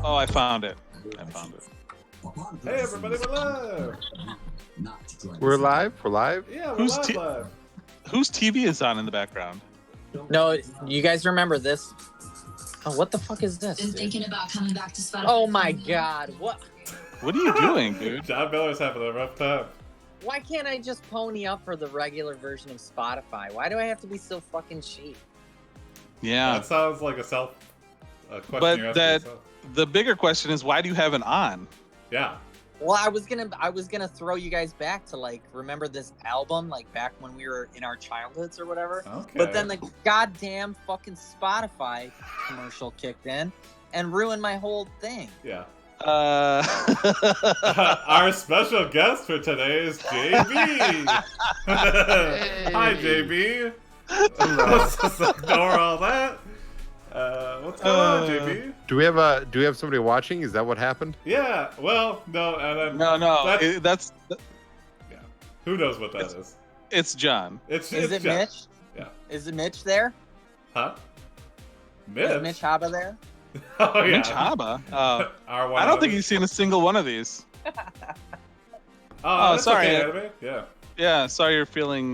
Oh, I found it. I found it. Hey everybody, we're live! We're live? We're live? Yeah, we're Who's live. Whose TV is on in the background? No, you guys remember this? Oh, what the fuck is this? Been thinking about coming back to Spotify. Oh my god, what? What are you doing, dude? John Miller's having a rough time. Why can't I just pony up for the regular version of Spotify? Why do I have to be so fucking cheap? Yeah. That sounds like a question But you're asking that yourself. the bigger question is, why do you have it on? Yeah. Well, I was gonna throw you guys back to like remember this album like back when we were in our childhoods or whatever. Okay. But then the goddamn fucking Spotify commercial kicked in and ruined my whole thing. Yeah. Uh... Our special guest for today is JB. Hi, JB. Let's just ignore all that. What's going on, JB? Do we have somebody watching? Is that what happened? Yeah. Well, no, and then no. That's yeah. Who knows what that is? it's John. It's Is it John. Mitch? Yeah. Is it Mitch there? Huh? Is Mitch Haba there? Oh yeah. Mitch Haba. R1 I don't think he's seen a single one of these. Oh, that's sorry. Okay, anime. Yeah. Yeah, sorry you're feeling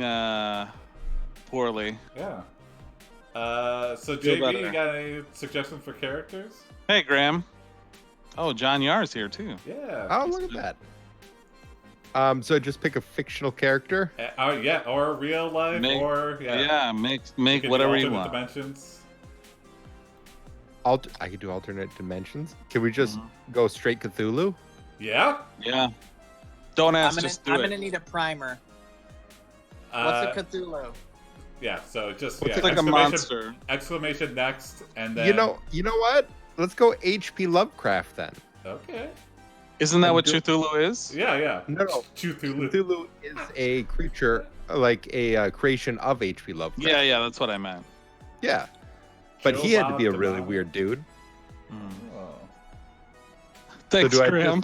poorly. Yeah. So Feel JB, better. you got any suggestions for characters? Hey, Graham. Oh, John Yar's here too. Yeah. Oh, look at that. So just pick a fictional character. Yeah, or real life, or Yeah, make You can whatever do you alternate want. dimensions. I could do alternate dimensions. Can we just go straight Cthulhu? Yeah. Yeah. Don't ask, just do I'm it. gonna need a primer. What's a Cthulhu? Yeah. So just It's like a monster. Exclamation next, and then You know what? Let's go HP Lovecraft then. Okay. Isn't that I'm what do- Cthulhu is? Yeah. No. Cthulhu. Cthulhu is a creature, like a creation of HP Lovecraft. Yeah, that's what I meant. Yeah. But he had to be a Joebob really Demano. weird dude. Oh. Thanks, do I Graham.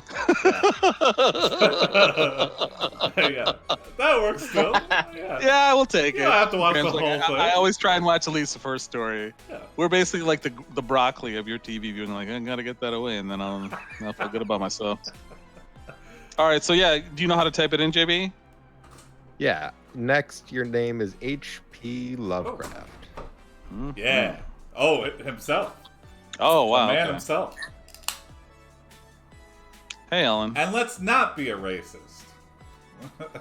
Yeah. That works still. Yeah. Yeah, we'll take it. You don't have to watch Graham's the like, whole thing. I always try and watch at least the first story. Yeah. We're basically like the broccoli of your TV viewing. Like, I gotta get that away, and then I'll feel good about myself. All right, so yeah, do you know how to type it in, JB? Yeah. Next, your name is HP Lovecraft. Mhm. Yeah. Oh, himself. Oh The wow. man okay. himself. Hey, Ellen. And let's not be a racist. let's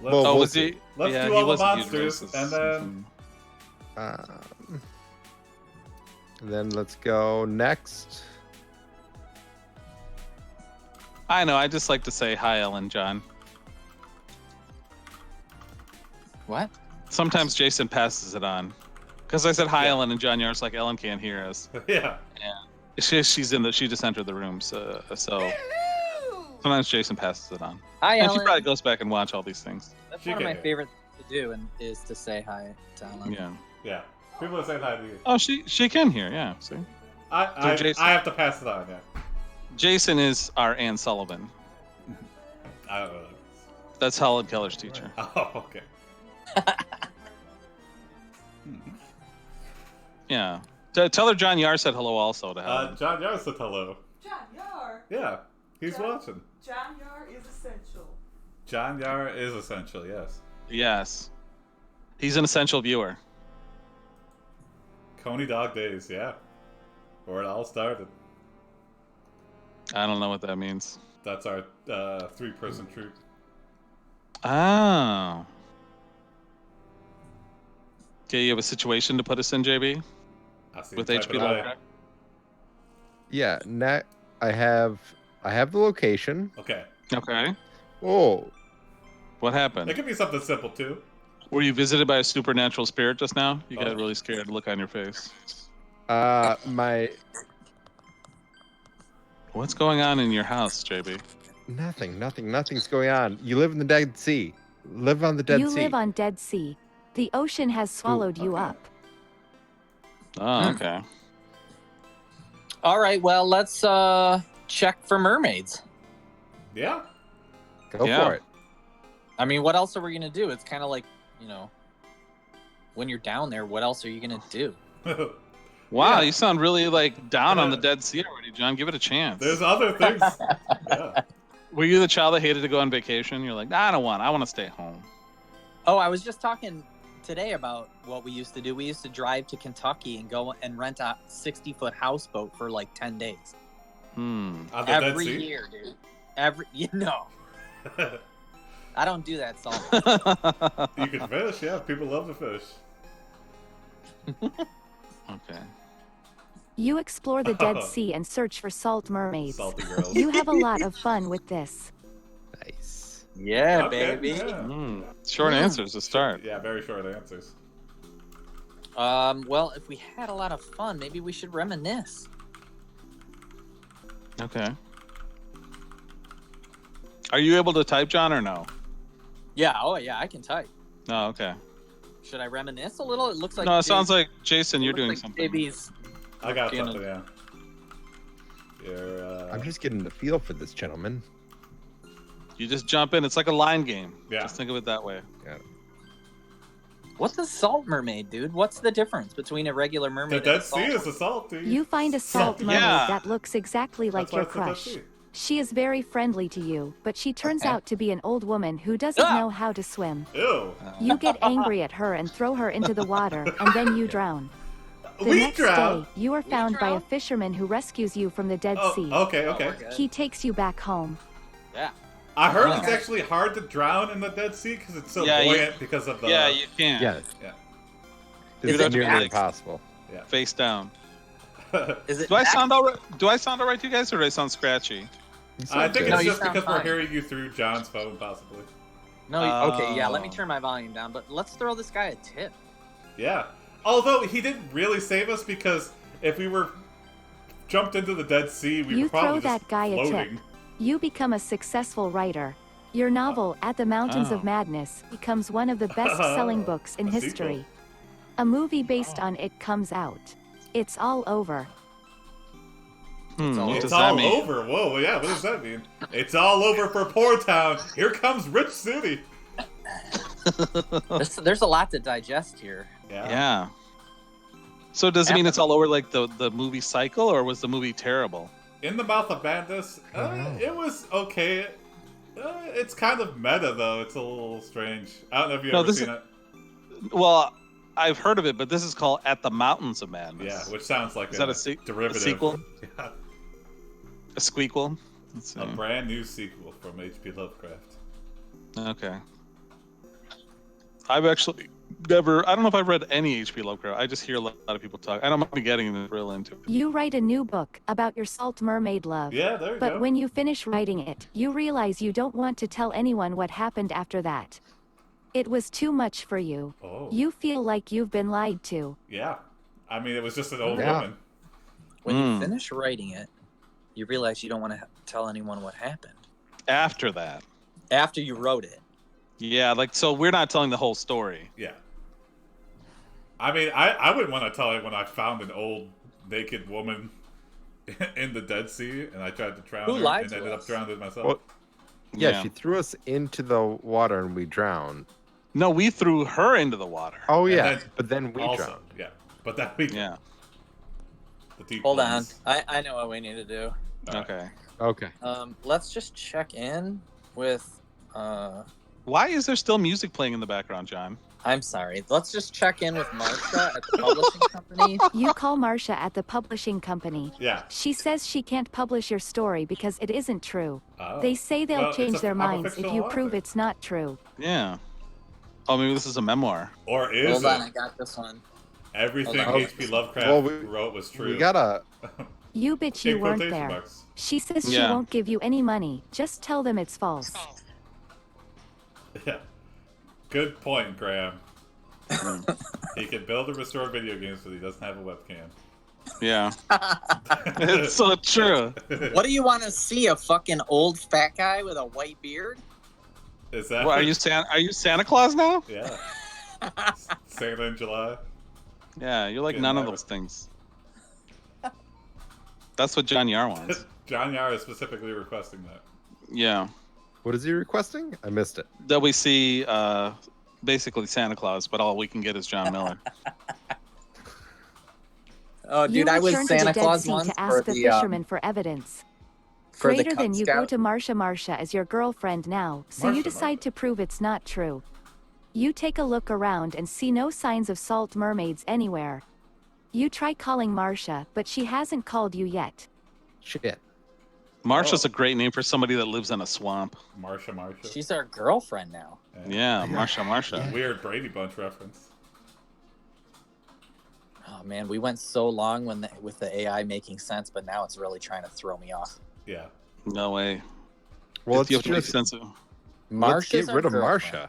Well, Oh, we'll was see. he? let's yeah, do he all the was a huge monsters, racist. and then And then let's go next. I know. I just like to say hi, Ellen, John. What? Sometimes Jason passes it on, because I said hi, Yeah. Ellen, and John Yar's like Ellen can't hear us. yeah. She just entered the room, so sometimes Jason passes it on. Hi, And she Ellen. probably goes back and watch all these things. That's She one of my can. favorite things to do, and is to say hi to Ellen. Yeah. Yeah. People are saying hi to you. Oh, she can hear. Yeah. See, I Jason- I have to pass it on. Yeah. Jason is our Ann Sullivan. I don't know. That's Helen Keller's teacher. Oh, okay. Yeah. Tell her John Yar said hello also to Helen. John Yar said hello. John Yar. Yeah, he's John- watching. John Yar is essential. John Yar is essential. Yes. Yes. He's an essential viewer. Coney Dog Days. Yeah. Where it all started. I don't know what that means. That's our 3-person troupe. Oh. Okay, you have a situation to put us in, JB? I see. With Type HP it out. Lovecraft? Yeah. I have the location. Okay. Okay. Oh, What happened? It could be something simple too. Were you visited by a supernatural spirit just now? You got Oh. really scared. Look on your face. my What's going on in your house, JB? nothing's going on. You live in the Dead Sea. Live on the Dead You Sea. live on Dead Sea. The ocean has swallowed you okay. up. Oh, okay. All right, well, let's check for mermaids. Yeah. Go Yeah. for it. I mean, what else are we gonna do? It's kind of like, when you're down there, what else are you gonna do? Wow, Yeah. you sound really like down on the Dead Sea already, John. Give it a chance. There's other things. Yeah. Were you the child that hated to go on vacation? You're like, nah, I want to stay home. Oh, I was just talking today about what we used to do. We used to drive to Kentucky and go and rent a 60-foot houseboat for like 10 days. On the Every Dead Sea? year, dude. I don't do that, Salt. You can fish, yeah. People love to fish. Okay. You explore the Dead Oh. Sea and search for salt mermaids. Salty girls. You have a lot of fun with this. Nice. Yeah, Okay, baby. yeah. Short answers to start. Yeah, very short answers. Well, if we had a lot of fun, maybe we should reminisce. Okay. Are you able to type, John, or no? Yeah, oh yeah, I can type. No, okay. Should I reminisce a little? It looks like No, it sounds like Jason, you're doing something. JB's. I got You know. something, yeah. You're, I'm just getting the feel for this gentleman. You just jump in. It's like a line game. Yeah. Just think of it that way. What's a salt mermaid, dude? What's the difference between a regular the mermaid Dead and a Sea salt? is a salt, dude. You find a salt mermaid Yeah. that looks exactly like That's why your it's the Dead crush. Sea. She is very friendly to you, but she turns Okay. out to be an old woman who doesn't Ah! know how to swim. Ew. You get angry at her and throw her into the water, and then you drown. The We next drown. day, you are found by a drown? fisherman who rescues you from the Dead Oh, Sea. okay, Oh, okay. we're good. He takes you back home. Yeah. I heard it's Okay. actually hard to drown in the Dead Sea because it's so Yeah, you- buoyant because of the. Yeah, you can. Yes. Yeah. This Is is it nearly Magix? impossible. Face down. Is it? Do I sound all right? Do I sound all right to you guys, or do I sound scratchy? I think No, it's you just sound because we're fine. hearing you through John's phone, possibly. No. Okay. Yeah. Let me Oh. turn my volume down. But let's throw this guy a tip. Yeah. Although he didn't really save us because if we were jumped into the Dead Sea, we You were probably throw just that guy a tip. floating. You become a successful writer. Your novel, At the Mountains Oh. of Madness, becomes one of the best-selling books in A sequel. history. A movie based on it comes out. It's all over. What It's does all that mean? over. Whoa, yeah, what does that mean? It's all over for Poor Town. Here comes Rich City. There's a lot to digest here. Yeah. So does it mean it's all over like the movie cycle, or was the movie terrible? In the Mouth of Madness, it was okay. It's kind of meta, though. It's a little strange. I don't know if you've No, ever this seen is- it. Well, I've heard of it, but this is called At the Mountains of Madness. Yeah, which sounds like Is a that a derivative. sequel? Yeah, A squeakquel? Let's see. a brand new sequel from H.P. Lovecraft. Okay. I've actually never. I don't know if I've read any H.P. Lovecraft. I just hear a lot of people talk. I don't mind getting real into it. You write a new book about your salt mermaid love. Yeah, there you But go. when you finish writing it, you realize you don't want to tell anyone what happened after that. It was too much for you. Oh, You feel like you've been lied to. yeah. I mean, it was just an old Yeah. woman. When Mm. you finish writing it, you realize you don't want to tell anyone what happened After that. after you wrote it. Yeah, like, so we're not telling the whole story. Yeah. I mean, I wouldn't want to tell it when I found an old naked woman in the Dead Sea and I tried to drown Who her lied and to ended up us? drowning myself. Well, yeah, she threw us into the water and we drowned. No, we threw her into the water. Oh And yeah, then but then we also, drowned. yeah. But that we Yeah. the deep Hold on. ones. I know what we need to do. All right. Okay. Okay. Let's just check in with. Why is there still music playing in the background, John? I'm sorry. Let's just check in with Marsha at the publishing company. You call Marcia at the publishing company. Yeah. She says she can't publish your story because it isn't true. Oh. They say they'll Well, it's change a- their I'm a minds if fictional you prove author. it's not true. Yeah. Oh, maybe this is a memoir. Or is Hold on, I it? got this one. Everything Hold on. H.P. Lovecraft Well, we- wrote was true. We gotta. You bitch you In weren't quotation there. marks. She says she Yeah. won't give you any money. Just tell them it's false. Yeah. Good point, Graham. He can build and restore video games, but he doesn't have a webcam. Yeah. It's so true. What do you want to see? A fucking old fat guy with a white beard? Is that? What, are you Santa Claus now? Yeah. Santa in July. Yeah, you're like Getting none of that. those things. That's what John Yar wants. John Yar is specifically requesting that. Yeah. What is he requesting? I missed it. That we see basically Santa Claus, but all we can get is John Miller. Oh, You dude, I was return to the Santa Dead Claus Sea once to for ask the the fisherman for evidence. for the Greater Cub than you go Scout. to Marsha as your girlfriend now, so you Marsha, decide to prove it's not true. You take a look around and see no signs of salt mermaids anywhere. You try calling Marsha, but she hasn't called you yet. Shit. Marsha's Oh. a great name for somebody that lives in a swamp. Marsha. She's our girlfriend now. Yeah, Marsha. Weird Brady Bunch reference. Oh man, we went so long with the AI making sense, but now it's really trying to throw me off. Yeah. No way. Well, you have it's to make just sense of. let's get Marsha's our rid of girlfriend. Marsha.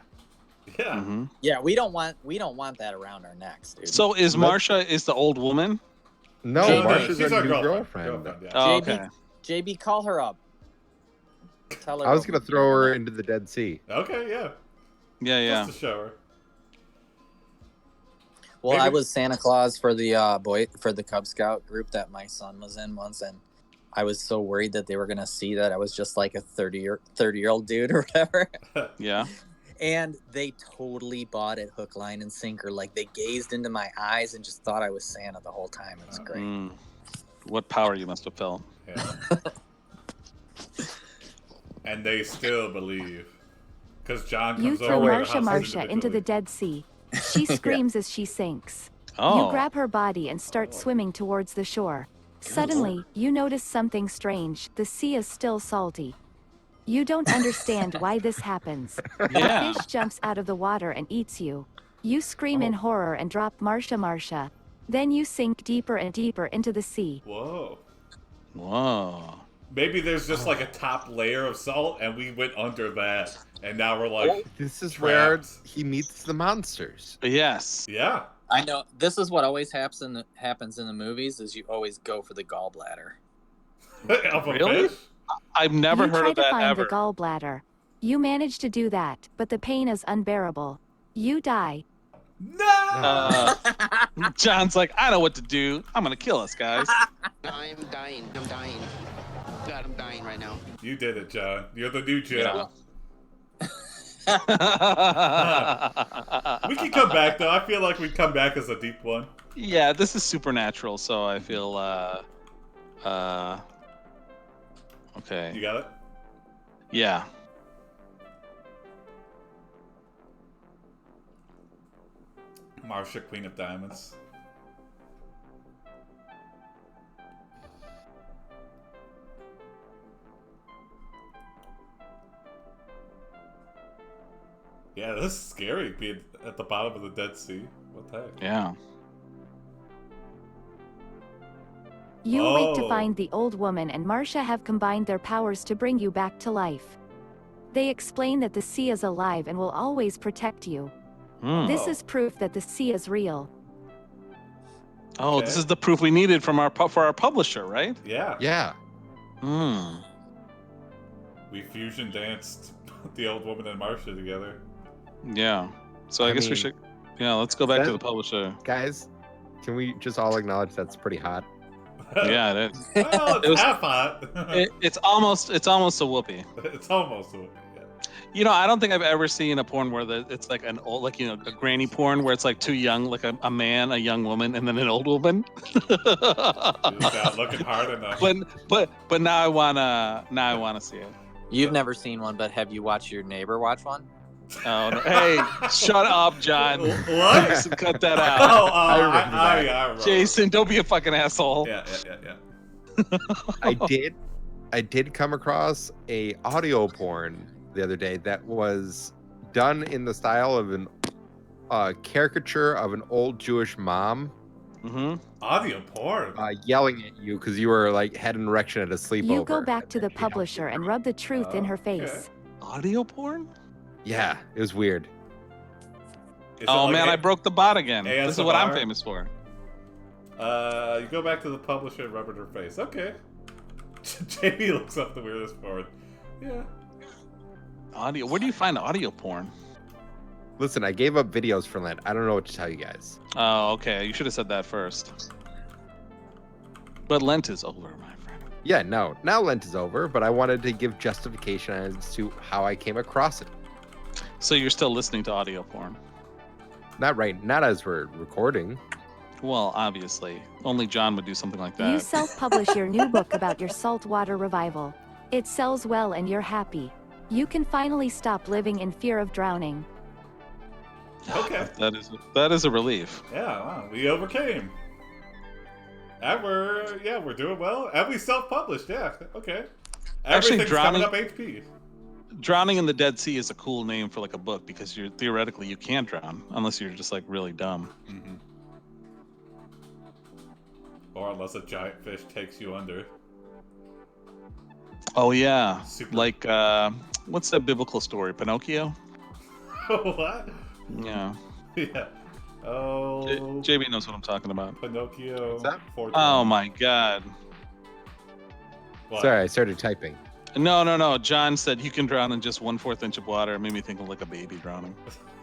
Yeah. Mm-hmm. Yeah, we don't want that around our necks, dude. So is Marsha is the old woman? No, JB. Marsha's She's our our new girlfriend. girlfriend. Yeah. Oh, JB, okay. JB, call her up. Tell her. I was what gonna we're throw doing her tonight. into the Dead Sea. Okay, yeah. Yeah. Just to show her. Well, Maybe- I was Santa Claus for the the Cub Scout group that my son was in once, and I was so worried that they were gonna see that I was just like a 30-year-old dude or whatever. Yeah. And they totally bought it hook, line, and sinker. Like they gazed into my eyes and just thought I was Santa the whole time. It was great. Mm. What power you must have felt. Yeah. And they still believe. Because John You comes throw over to the Marsha house into the individually. Dead Sea. She screams as she sinks. Oh. You grab her body and start swimming towards the shore. Suddenly, you notice something strange. The sea is still salty. You don't understand why this happens. Yeah. A fish jumps out of the water and eats you. You scream in horror and drop Marsha. Then you sink deeper and deeper into the sea. Whoa. Whoa. Maybe there's just like a top layer of salt, and we went under that, and now we're like, This is where trapped. he meets the monsters. Yes. Yeah. I know this is what always happens in the movies. Is you always go for the gallbladder. Of a Really? fish? I've never You heard try of to that find ever. the gallbladder. You manage to do that, but the pain is unbearable. You die. No! John's like, I know what to do. I'm gonna kill us, guys. I'm dying. God, I'm dying right now. You did it, John. You're the new Jim. Yeah. We can come back, though. I feel like we'd come back as a deep one. Yeah, this is supernatural, so I feel okay. You got it? Yeah. Marsha, Queen of Diamonds. Yeah, this is scary, being at the bottom of the Dead Sea. What the heck? Yeah. You wait to Oh. find the old woman and Marsha have combined their powers to bring you back to life. They explain that the sea is alive and will always protect you. Hmm. This Oh. is proof that the sea is real. Oh, Okay. this is the proof we needed from for our publisher, right? Yeah. Yeah. Hmm. We fusion danced the old woman and Marsha together. Yeah. So I guess we mean, should. Yeah, let's go back to that- the publisher. Guys, can we just all acknowledge that's pretty hot? Yeah, it is. Well, it's It was- half hot. It's almost a whoopee. It's almost a yeah. You know, I don't think I've ever seen a porn where it's like an old, like, you know, a granny porn where it's like two young, like a man, a young woman, and then an old woman. Just not looking hard enough. but now I wanna see it. You've never seen one, but have you watched your neighbor watch one? Oh no. Hey, shut up, John. What? Jason, cut that Oh, out. I remember that. remember. Jason, don't be a fucking asshole. Yeah. I did come across a audio porn the other day that was done in the style of a caricature of an old Jewish mom Mm-hmm. Audio porn. yelling at you because you were like had an erection at a sleepover. You go back and to then the she had publisher and rub the truth in her Okay. face. Audio porn? Yeah, it was weird. Is it Oh like man, A- I broke the bot again. This is what I'm ASMR? famous for. You go back to the publisher and rub it in her face. Okay. JB looks up the weirdest porn. Yeah. Audio. Where do you find audio porn? Listen, I gave up videos for Lent. I don't know what to tell you guys. Oh, okay. You should have said that first. But Lent is over, my friend. Yeah, no. Now Lent is over, but I wanted to give justification as to how I came across it. So you're still listening to audio porn? Not as we're recording. Well, obviously, only John would do something like that. You self-publish your new book about your saltwater revival. It sells well and you're happy. You can finally stop living in fear of drowning. Okay. That is a relief. Yeah, wow, we overcame. And we're doing well. And we self-published, yeah, okay. Actually, Everything's coming up HP. Drowning in the Dead Sea is a cool name for like a book because you're theoretically you can't drown unless you're just like really dumb. Mm-hmm. Or unless a giant fish takes you under. Oh yeah, Super. like what's that biblical story? Pinocchio? What? Yeah. Yeah. Oh. JB knows what I'm talking about. Pinocchio. What's that? 420. Oh my god. What? Sorry, I started typing. No. John said you can drown in just 1/4 inch of water. It made me think of like a baby drowning.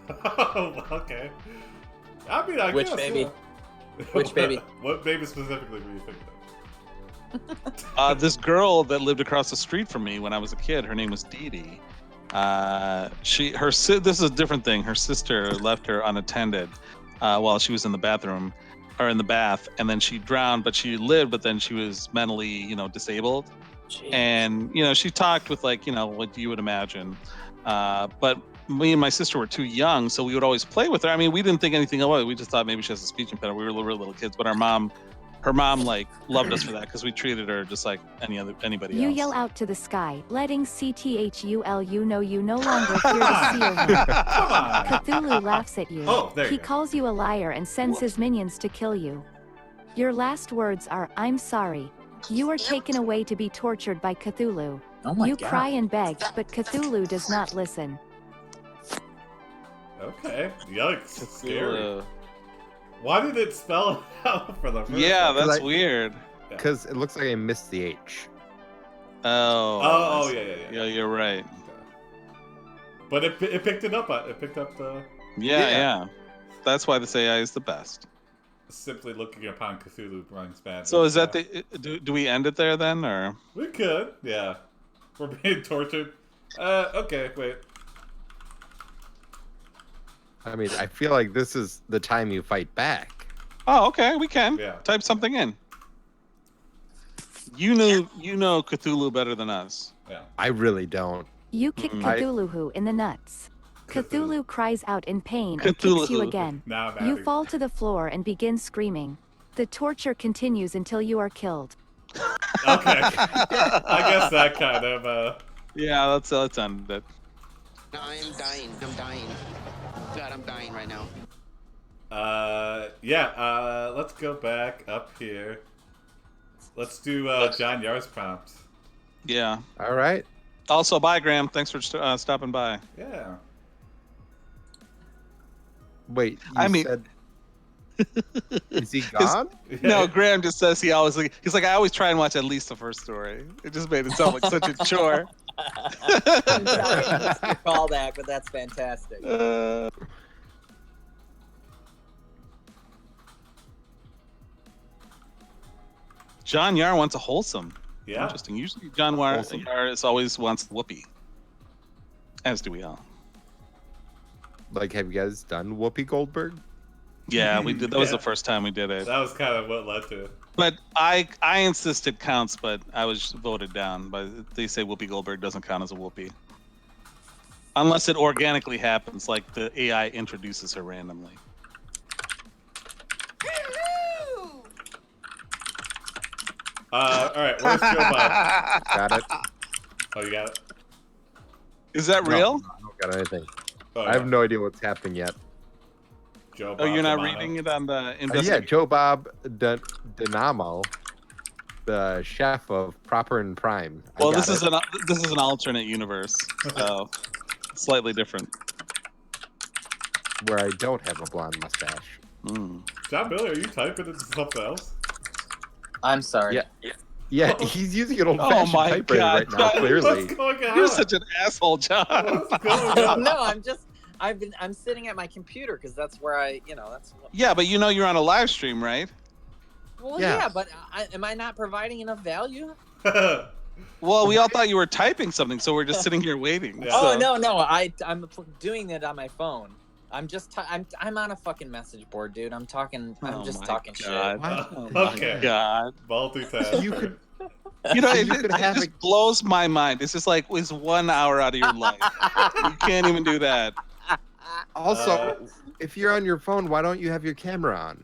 Oh, okay. I mean, I Which guess, baby? yeah. Which baby? What baby specifically were you thinking of? This girl that lived across the street from me when I was a kid, her name was Dee Dee. This is a different thing. Her sister left her unattended while she was in the bathroom or in the bath, and then she drowned. But she lived, but then she was mentally, disabled. Jeez. And she talked with like what you would imagine. But me and my sister were too young, so we would always play with her. I mean, we didn't think anything of it. We just thought maybe she has a speech impediment. We were little kids, but her mom like loved us for that because we treated her just like anybody You else. yell out to the sky, letting CTHULU know you no longer fear the sea or him. Come on. Cthulhu laughs at you. Oh, there He you go. calls you a liar and sends his minions to kill you. Your last words are, I'm sorry. You are taken away to be tortured by Cthulhu. Oh my You god. cry and beg, but Cthulhu does not listen. Okay. Yikes. Scary. Cthulhu. Why did it spell it out for the first Yeah, time? that's I- weird. Because it looks like I missed the H. Oh. Yeah. Yeah, you're right. But it picked it up. It picked up the Yeah. That's why this AI is the best. simply looking upon Cthulhu runs bad. So is that do we end it there then, or? We could, yeah. We're being tortured. Okay, wait. I mean, I feel like this is the time you fight back. Oh, okay, we can. Yeah. Type something in. You know Cthulhu better than us. Yeah. I really don't. You kick Mm. Cthulhu in the nuts. Cthulhu cries out in pain and kicks Cthulhu. you again. Now I'm You adding. fall to the floor and begin screaming. The torture continues until you are killed. Okay. I guess that kind of. Yeah, let's end it. I'm dying. God, I'm dying right now. Yeah. Let's go back up here. Let's do John Yar's prompt. Yeah. All right. Also, bye, Graham. Thanks for stopping by. Yeah. Wait, you I mean- said... Is he gone? No, Graham just says he's like, I always try and watch at least the first story. It just made it sound like such a chore. I'm sorry, I missed your callback, but that's fantastic. John Yar wants a wholesome. Yeah. Interesting. Usually John Yar always wants whoopee. As do we all. Like, have you guys done Whoopi Goldberg? Yeah, we did. That was Yeah. the first time we did it. That was kind of what led to it. But I insisted counts, but I was voted down. But they say Whoopi Goldberg doesn't count as a whoopee. Unless it organically happens, like the AI introduces her randomly. All right, where's Joebob? Got it? Oh, you got it? Is that real? No, I don't got anything. Oh, I have no idea what's happening yet. Joebob Oh, you're not Demano. reading it on the Yeah, investigation? Joebob Demano, the chef of Proper and Prime. I Well, got this is it. an alternate universe, so slightly different. Where I don't have a blonde mustache. Mm. John Billy, are you typing into something else? I'm sorry. Yeah. Yeah, he's using an Oh old-fashioned my typewriter God, right now, John, clearly. What's going on? You're such an asshole, John. What's going on? No, I'm sitting at my computer because that's where that's what. Yeah, but you're on a live stream, right? Well, Yeah. yeah, but am I not providing enough value? Well, we all thought you were typing something, so we're just sitting here waiting. Yeah. Oh so- no, I'm doing it on my phone. I'm on a fucking message board, dude. I'm talking. I'm just talking God. shit. Oh Okay. my God. Multitask. You could It just blows my mind. It's just like, it's 1 hour out of your life. You can't even do that. also, if you're on your phone, why don't you have your camera on?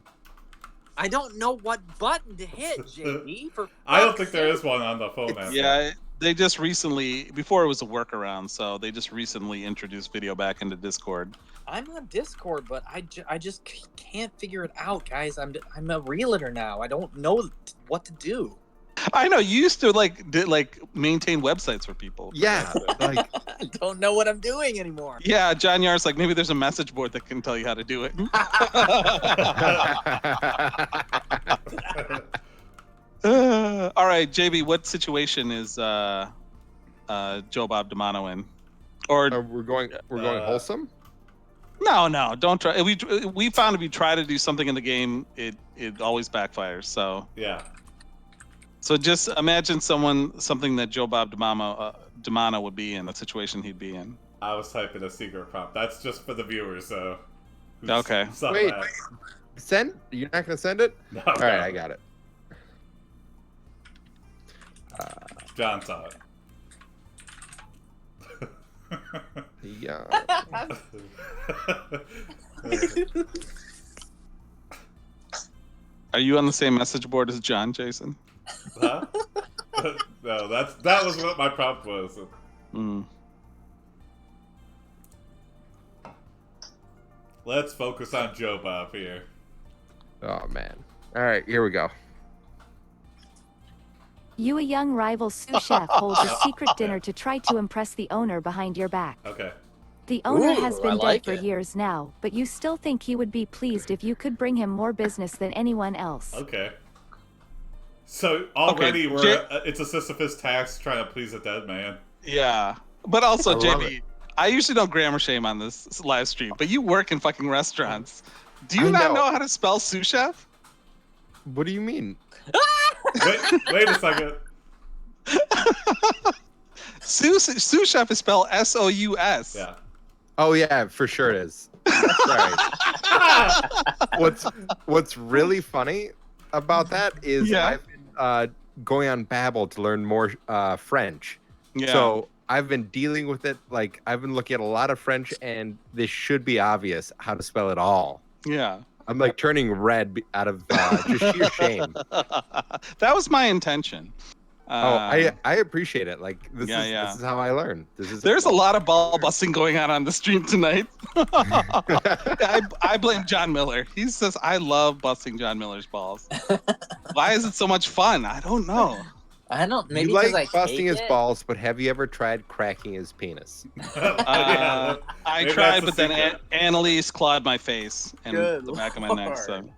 I don't know what button to hit, JB. I don't think there is one on the phone app. Yeah, they just recently, before it was a workaround, so they just recently introduced video back into Discord. I'm on Discord, but I just can't figure it out, guys. I'm a realtor now. I don't know what to do. I know you used to maintain websites for people. Yeah, like I don't know what I'm doing anymore. Yeah, John Yar's like, maybe there's a message board that can tell you how to do it. All right, JB, what situation is Joebob Demano in? Or we're going wholesome. no, don't try. We found if you try to do something in the game, it always backfires. So Yeah. So just imagine something that Joebob Demano would be in, a situation he'd be in. I was typing a secret prompt. That's just for the viewers, so. Okay. Wait, send? You're not gonna send it? No, All right, I got it. John saw it. Yeah. Are you on the same message board as John, Jason? Huh? No, that was what my prompt was. Let's focus on Joebob here. Oh man. All right, here we go. You, a young rival sous chef, holds a secret dinner to try to impress the owner behind your back. Okay. The owner Ooh, has I been like dead for it. years now, but you still think he would be pleased if you could bring him more business than anyone else. Okay. So already it's a Sisyphus task trying to please a dead man. Yeah, but also I love JB, I usually don't grammar shame on this live stream, but you work in fucking restaurants. Do you I not know. know how to spell sous chef? What do you mean? Wait a second. Sous chef is spelled S-O-U-S. Yeah. Oh yeah, for sure it is. Sorry. What's really funny about that is I've been going on Babbel to learn more French. Yeah. So I've been dealing with it. Like I've been looking at a lot of French, and this should be obvious how to spell it all. Yeah. I'm like turning red out of just sheer shame. That was my intention. I appreciate it. Like this Yeah, is how I learn. There's a lot of ball busting going on the stream tonight. I blame John Miller. He says I love busting John Miller's balls. Why is it so much fun? I don't know. I don't. Maybe you like because I busting hate his it? balls, but have you ever tried cracking his penis? I Maybe tried, that's but the then secret. Annalise clawed my face and Good the back of my neck. So. Good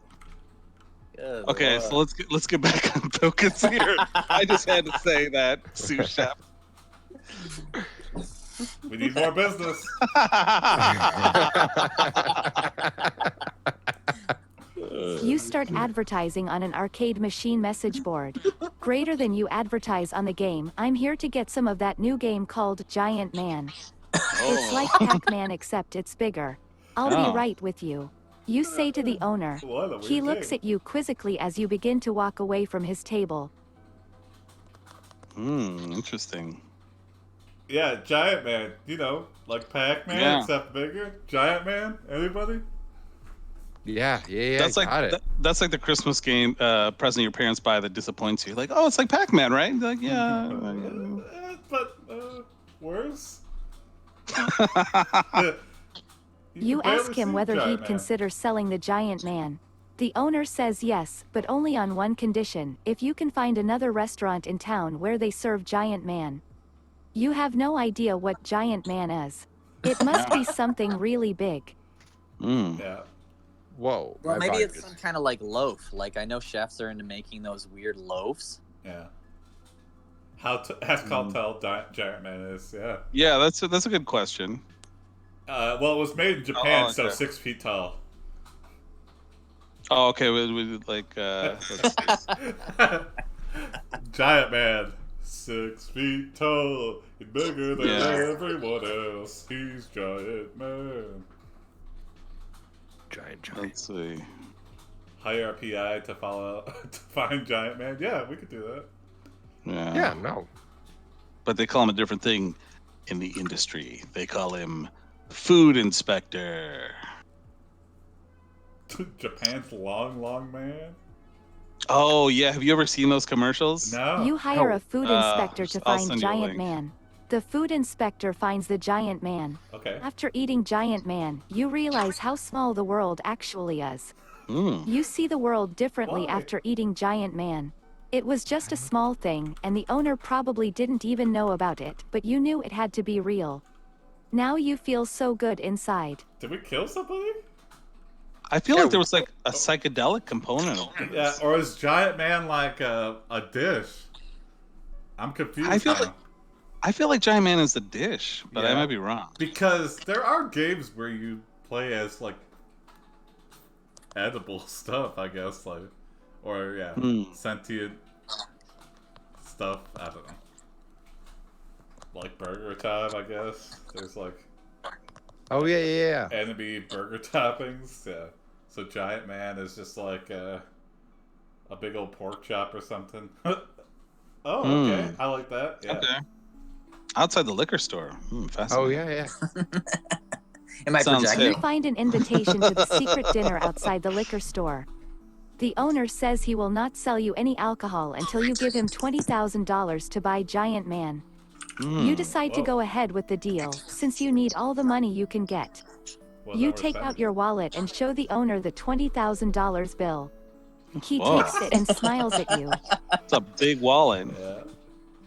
Okay, Lord. so let's get back on focus here. I just had to say that sous chef. We need more business. You start advertising on an arcade machine message board. Greater than you advertise on the game. I'm here to get some of that new game called Giant Man. It's like Pac-Man except it's bigger. I'll Oh. be right with you. You say to the owner. What a He weird looks thing. at you quizzically as you begin to walk away from his table. Interesting. Yeah, Giant Man. You know, like Pac-Man, Yeah. except bigger. Giant Man. Anybody? yeah, That's like got it. that's like the Christmas game present your parents buy that disappoints you. Like, oh, it's like Pac-Man, right? Like, yeah. But worse. You can barely ask him see whether Giant he'd Man. consider selling the Giant Man. The owner says yes, but only on one condition: if you can find another restaurant in town where they serve Giant Man. You have no idea what Giant Man is. It must be something really big. Yeah. Whoa. Well, my maybe body it's just- some kind of like loaf. Like I know chefs are into making those weird loaves. Yeah. How tall Giant Man is? Yeah. Yeah, that's a good question. Well, it was made in Japan, so okay. 6 feet tall. Oh, okay. We like let's see. Giant Man, 6 feet tall, and bigger than Yeah. everyone else. He's Giant Man. Giant. Let's see. Hire a PI to to find Giant Man. Yeah, we could do that. Yeah, no. But they call him a different thing in the industry. They call him Food Inspector. Japan's long man. Oh yeah, have you ever seen those commercials? No. You hire a food inspector to I'll find send you a Giant link. Man. The food inspector finds the Giant Man. Okay. After eating Giant Man, you realize how small the world actually is. Mm. You see the world differently Why? after eating Giant Man. It was just a small thing, and the owner probably didn't even know about it, but you knew it had to be real. Now you feel so good inside. Did we kill somebody? I feel like there was like a psychedelic component. Yeah, or is Giant Man like a dish? I'm confused. I feel like Giant Man is the dish, but I Yeah. might be wrong. Because there are games where you play as like edible stuff, I guess, like, or sentient stuff. I don't know. Like Burger Time, I guess. There's like Oh yeah. enemy burger toppings. Yeah. So Giant Man is just like a big old pork chop or something. Oh, okay. I like that. Yeah. Okay. Outside the liquor store. Oh Fascinating. yeah. Am I Sounds projecting? You find an invitation to the secret dinner outside the liquor store. The owner says he will not sell you any alcohol until you give him $20,000 to buy Giant Man. You decide to go ahead with the deal, since you need all the money you can get. Well, You now we're take spending. out your wallet and show the owner the $20,000 bill. He Whoa. takes it and smiles at you. It's a big wallet. Yeah.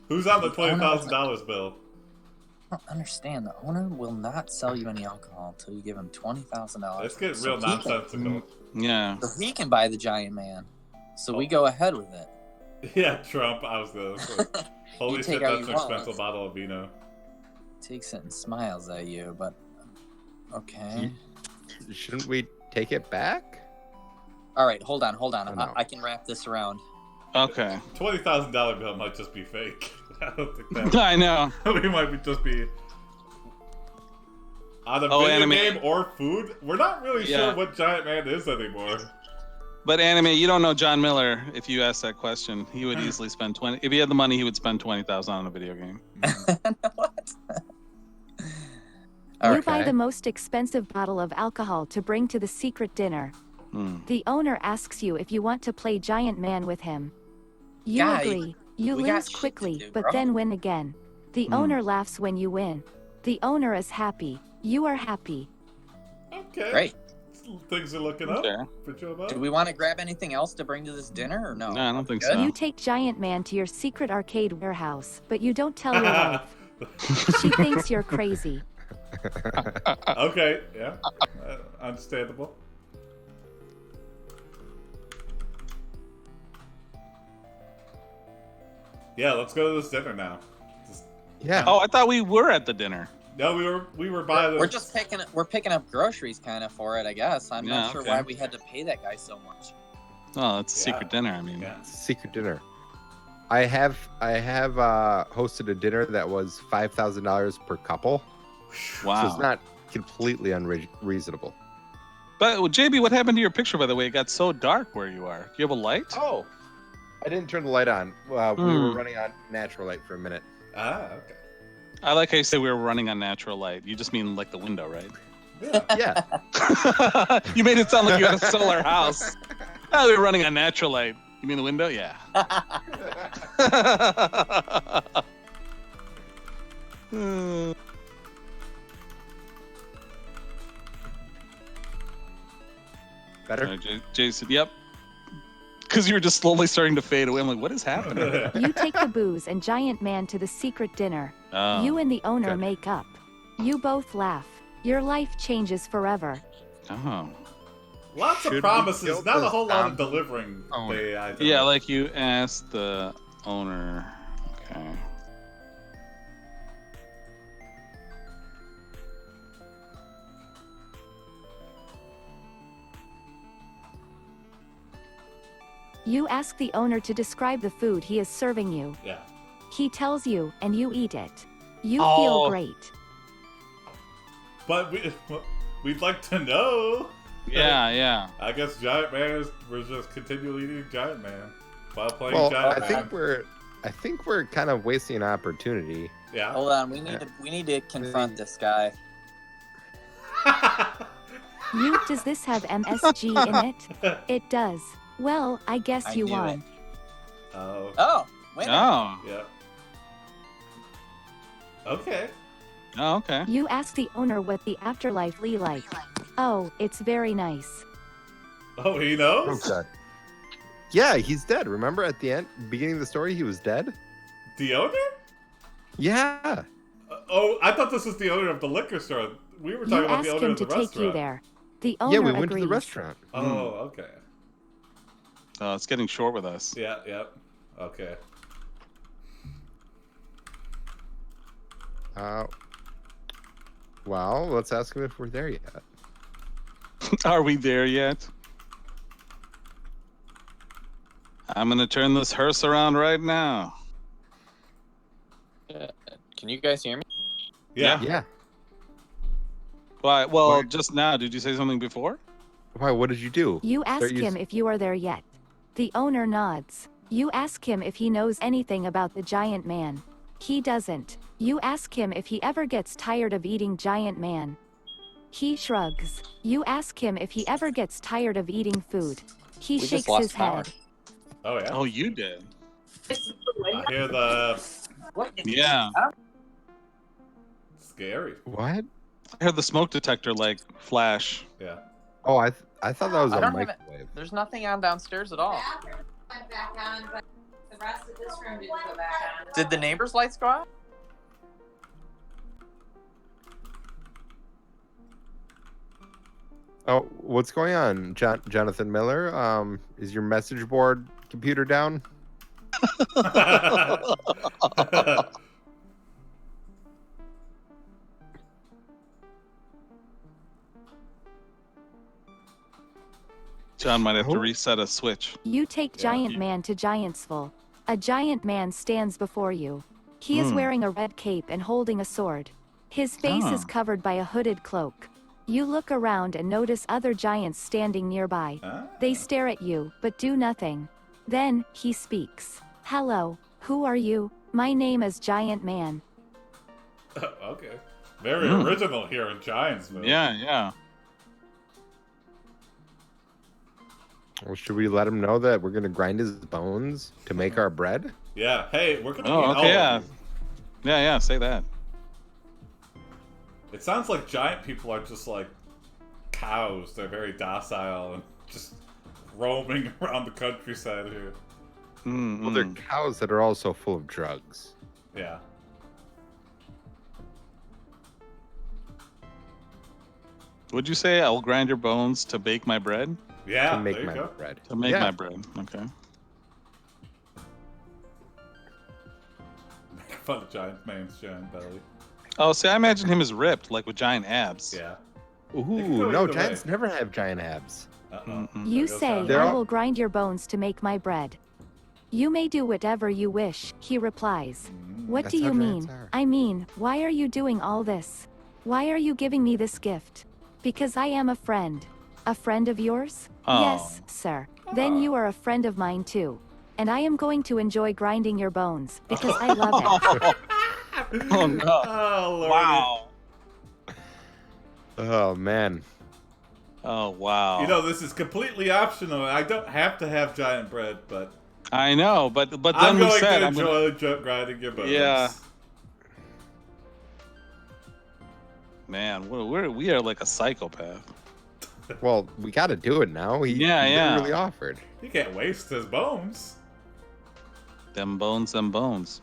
Who's on the $20,000 bill? I don't understand. The owner will not sell you any alcohol until you give him $20,000. Let's get real nonsensical. Yeah. So he can buy the Giant Man. So we go ahead with it. Yeah, Trump. I was the. Holy You shit, take out that's an your expensive wallet. bottle of vino. Takes it and smiles at you, but okay. Shouldn't we take it back? All right, hold on. Oh, no. I can wrap this around. Okay. $20,000 bill might just be fake. I don't think that. I know. We might just be on a Oh, video anime. game or food. We're not really Yeah. sure what Giant Man is anymore. But anime, you don't know John Miller. If you ask that question, he would easily spend 20. If he had the money, he would spend 20,000 on a video game. What? You buy Okay. the most expensive bottle of alcohol to bring to the secret dinner. The owner asks you if you want to play Giant Man with him. You Guy, agree. You we got lose shit to quickly, do, but bro. then win again. The owner laughs when you win. The owner is happy. You are happy. Okay. Great. Things are looking up Okay. for Joebob. Do we want to grab anything else to bring to this dinner or no? No, I don't think Good? so. You take Giant Man to your secret arcade warehouse, but you don't tell your wife. She thinks you're crazy. Okay, yeah. Understandable. Yeah, let's go to this dinner now. Yeah. Oh, I thought we were at the dinner. No, we were by the. We're just picking up groceries kind of for it, I guess. I'm Yeah, not sure okay. why we had to pay that guy so much. Oh, it's a Yeah. secret dinner. I mean, Yeah. Secret dinner. I have hosted a dinner that was $5,000 per couple. wow. So it's not completely unreasonable. But JB, what happened to your picture, by the way? It got so dark where you are. Do you have a light? Oh, I didn't turn the light on. We were running on natural light for a minute. Ah, okay. I like how you say we were running on natural light. You just mean like the window, right? Yeah. Yeah. You made it sound like you had a solar house. Oh, we were running on natural light. You mean the window? Yeah. Better? Jason, yep. Because you were just slowly starting to fade away. I'm like, what is happening? You take the booze and Giant Man to the secret dinner. Oh, You and the owner good. make up. You both laugh. Your life changes forever. oh. Lots Should of we promises, kill not a this whole lot of zombie delivering. owner? I Yeah, like you asked the owner. Okay. You ask the owner to describe the food he is serving you. Yeah. He tells you, and you eat it. You Oh. feel great. But we'd like to know. Yeah. I guess Giant Man was just continually eating Giant Man while playing Well, Giant I Man. think we're kind of wasting an opportunity. Yeah. Hold on, we need to confront this guy. Does this have MSG in it? It does. Well, I guess I you knew won. it. Oh. Oh, winner. Oh. Yeah. Okay. Oh, okay. You ask the owner what the afterlife be like. Oh, it's very nice. Oh, he knows? Oh, God. Yeah, he's dead. Remember at the end, beginning of the story, he was dead? The owner? Yeah. Oh, I thought this was the owner of the liquor store. We were talking You about the ask owner him of the to take restaurant. you there. The owner Yeah, we went to the agrees. restaurant. Oh, okay. Oh, it's getting short with us. Yeah. Okay. Well, let's ask him if we're there yet. Are we there yet? I'm gonna turn this hearse around right now. Can you guys hear me? Yeah. Yeah. Why? Well, Where- just now. Did you say something before? Why, what did you do? You ask him if you are there yet. The owner nods. You ask him if he knows anything about the giant man. He doesn't. You ask him if he ever gets tired of eating giant man. He shrugs. You ask him if he ever gets tired of eating food. He We just shakes lost his power. head. Oh, yeah. Oh, you did. I hear the Yeah. scary. What? I heard the smoke detector like flash. Yeah. Oh, I thought that was I a don't have it. microwave. There's nothing on downstairs at all. Bathroom went back on, but the rest of this room didn't go back on. Did the neighbors' lights go out? Oh, what's going on, Jonathan Miller? Is your message board computer down? John might have to Oh. reset a switch. You take Yeah. Giant Man to Giantsville. A giant man stands before you. He is wearing a red cape and holding a sword. His face is Ah. covered by a hooded cloak. You look around and notice other giants standing nearby. They stare at you, but do nothing. Then, he speaks. Hello, who are you? My name is Giant Man. Okay. Very original here in Giantsville. Yeah. Well, should we let him know that we're gonna grind his bones to make our bread? Yeah. Hey, we're gonna Oh, eat all okay, of you. Yeah, say that. It sounds like giant people are just like cows. They're very docile and just roaming around the countryside here. Well, they're cows that are also full of drugs. Yeah. Would you say I'll grind your bones to bake my bread? Yeah, To make there you my go. bread. To make Yeah. my bread. Okay. Make fun of Giant Man's giant belly. Oh, see, I imagine him as ripped, like with giant abs. Yeah. Ooh, go no, either giants way. never have giant abs. You say, They're I all- will grind your bones to make my bread. You may do whatever you wish, he replies. What That's do how you giants mean? are. I mean, why are you doing all this? Why are you giving me this gift? Because I am a friend. A friend of yours? Oh. Yes, sir. Then you are a friend of mine too. And I am going to enjoy grinding your bones, because I love it. Oh, no. Oh, Lordy. Wow. Oh man. Oh, wow. You know, this is completely optional. I don't have to have giant bread, but I know, but then I'm we going said, to I'm gonna- enjoy grinding your bones. Yeah. Man, we are like a psychopath. Well, we got to do it now. He literally offered. You can't waste his bones. Them bones.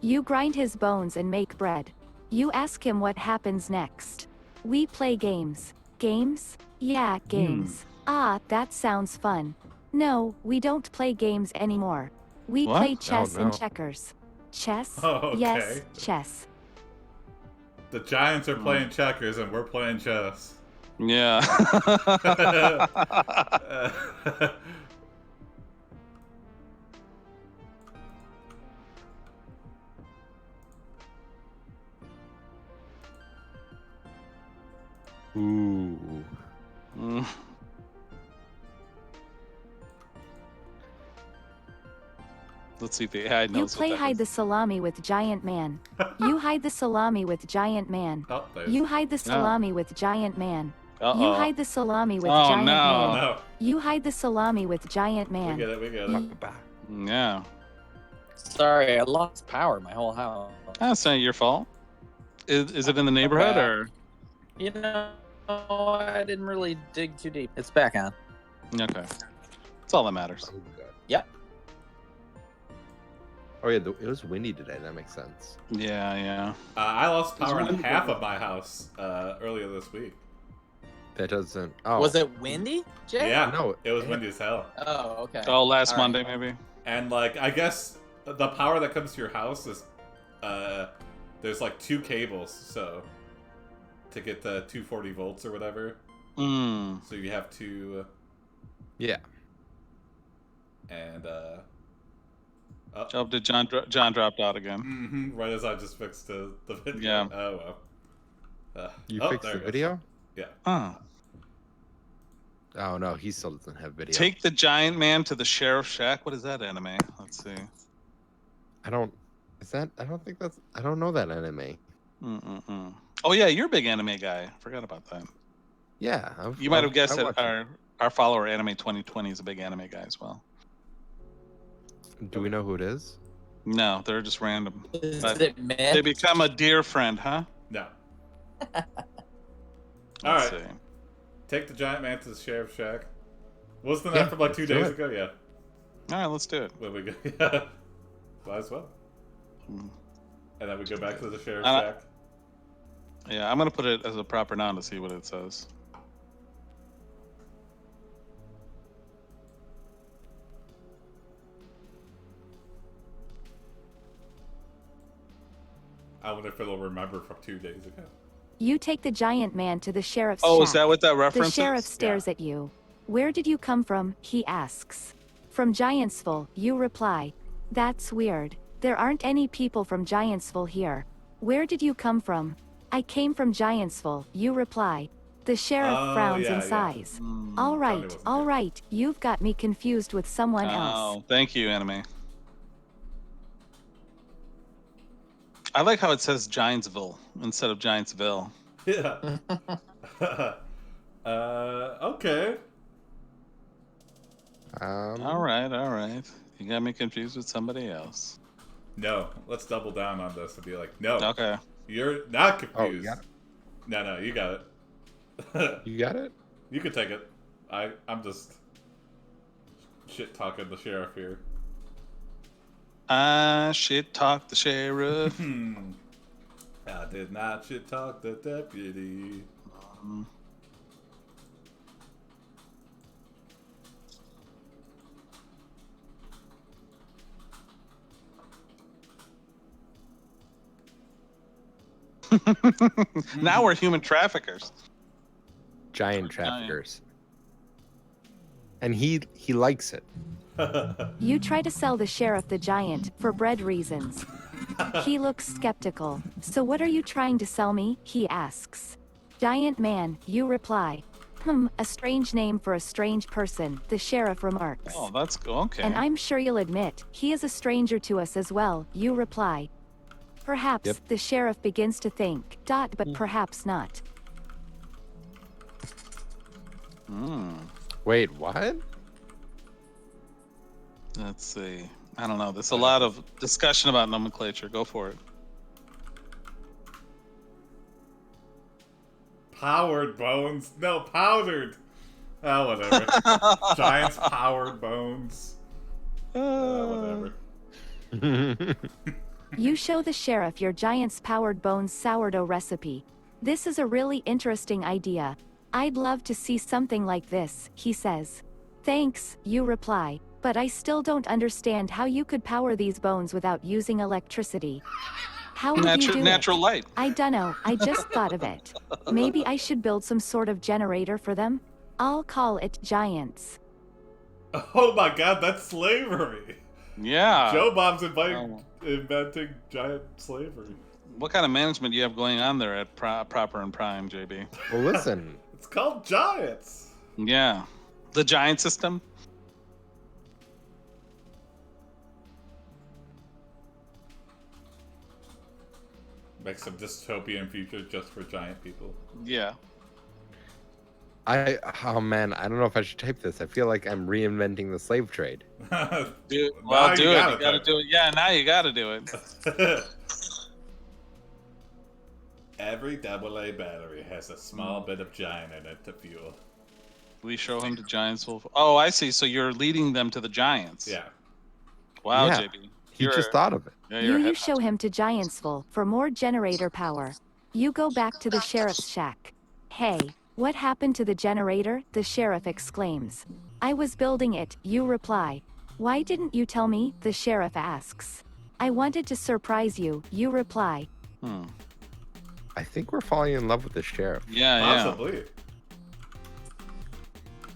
You grind his bones and make bread. You ask him what happens next. We play games. Games? Yeah, games. Ah, that sounds fun. No, we don't play games anymore. We What? play chess Oh, and no. checkers. Chess? Oh, okay. Yes, chess. The Giants are playing checkers and we're playing chess. Yeah. Ooh. Mm. Let's see if the AI knows You what play that hide is. the salami with giant man. You hide the salami with giant man. Oh, there's... You hide the salami with giant man. Uh-oh. You hide the salami with Oh, giant no. Oh, man. no. You hide the salami with giant We man. get it, we get it. Yeah. Sorry, I lost power. My whole house. That's not your fault. Is it in the neighborhood back. or? You know, I didn't really dig too deep. It's back on. Okay. That's all that matters. Yep. Oh yeah, it was windy today. That makes sense. Yeah, yeah. I lost power in windy. half of my house earlier this week. That doesn't. Oh. Was it windy, Jay? Yeah, No. it was windy as hell. Oh, okay. Oh, last All Monday right. maybe. And like, I guess the power that comes to your house is, there's like 2 cables, so to get the 240 volts or whatever. Mm. So you have to. Yeah. And Oh, did John dropped out again? right as I just fixed the video. Yeah. Oh well. You oh, fixed there the it goes. video? Yeah. Huh. Oh no, he still doesn't have video. Take the giant man to the sheriff's shack. What is that anime? Let's see. I don't. Is that? I don't think that's. I don't know that anime. Mm-mm-mm. Oh yeah, you're a big anime guy. I forgot about that. Yeah. You might have guessed I that watch our follower Anime 2020 is a big anime guy as well. it. Do we know who it is? No, they're just random. Is But it they Mitch? become a dear friend, huh? No. Let's Alright. see. Take the giant man to the sheriff's shack. Wasn't Yeah, that from like 2 let's do days it. ago? Yeah. All right, let's do it. When we go, yeah. Might as well. Mm. And then we go back to the sheriff's Uh, shack. Yeah, I'm gonna put it as a proper noun to see what it says. I wonder if it'll remember from 2 days ago. You take the giant man to the sheriff's Oh, shack. is that what that The reference sheriff is? stares at you. Where did you come from? He asks. From Giantsville, you reply. That's weird. There aren't any people from Giantsville here. Where did you come from? I came from Giantsville, you reply. The sheriff Oh, frowns yeah, and yeah. sighs. Mm. All Probably right, wasn't all here. right, you've got me confused with someone else. Oh, thank you, anime. I like how it says Giantsville instead of Giantsville. Yeah. Okay. All right. You got me confused with somebody else. No, let's double down on this and be like, no, Okay. you're not confused. Oh, you got it? No, you got it. You got it? You can take it. I'm just shit talking the sheriff here. I shit talk the sheriff. I did not shit talk the deputy. Now we're human traffickers. Giant traffickers. And he likes it. You try to sell the sheriff the giant, for bread reasons. He looks skeptical. So what are you trying to sell me? He asks. Giant man, you reply. A strange name for a strange person, the sheriff remarks. Oh, that's cool. Okay. And I'm sure you'll admit, he is a stranger to us as well, you reply. Perhaps, Yep. the sheriff begins to think, but perhaps not. Wait, what? Let's see. I don't know. There's a lot of discussion about nomenclature. Go for it. Powered bones? No, powdered. Oh, whatever. Giants powered bones. Whatever. You show the sheriff your giant's powered bones sourdough recipe. This is a really interesting idea. I'd love to see something like this, he says. Thanks, you reply, but I still don't understand how you could power these bones without using electricity. How would you do Natural it? light. I dunno, I just thought of it. Maybe I should build some sort of generator for them? I'll call it Giants. Oh my god, that's slavery. Yeah. Joebob's Oh. inventing giant slavery. What kind of management do you have going on there at Proper and Prime, JB? Well, listen. It's called Giants. Yeah. The giant system? Make some dystopian future just for giant people. Yeah. Oh man, I don't know if I should type this. I feel like I'm reinventing the slave trade. Do it. Now Do you it. gotta You gotta type do it. Yeah, now you gotta do it. Every AA battery has a small bit of giant in it to fuel. We show him to Giants. Oh, I see. So you're leading them to the Giants. Yeah. Wow, Yeah. JB. He just thought of it. Yeah, you're a You head show him to Giantsville for more generator power. You go back to the sheriff's shack. Hey, what happened to the generator? The sheriff exclaims. I was building it, you reply. Why didn't you tell me? The sheriff asks. I wanted to surprise you, you reply. I think we're falling in love with the sheriff. Yeah, Possibly.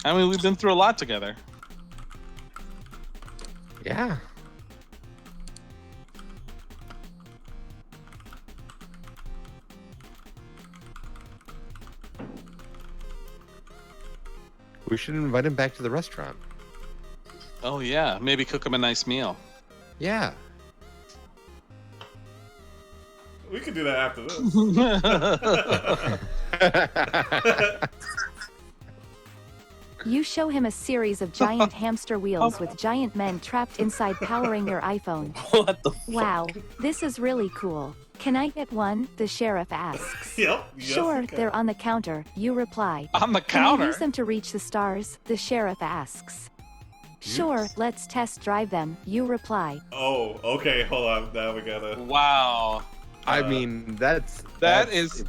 I mean, we've been through a lot together. Yeah. We should invite him back to the restaurant. Oh, yeah. Maybe cook him a nice meal. Yeah. We could do that after this. You show him a series of giant hamster wheels with giant men trapped inside powering your iPhone. What the fuck? Wow, this is really cool. Can I get one? The sheriff asks. Yep. Yes, Sure, you can. they're on the counter, you reply. On the Can counter? you use them to reach the stars? The sheriff asks. Sure, let's test drive them, you reply. Oh, okay. Hold on. Now we gotta. Wow. I mean, that's That is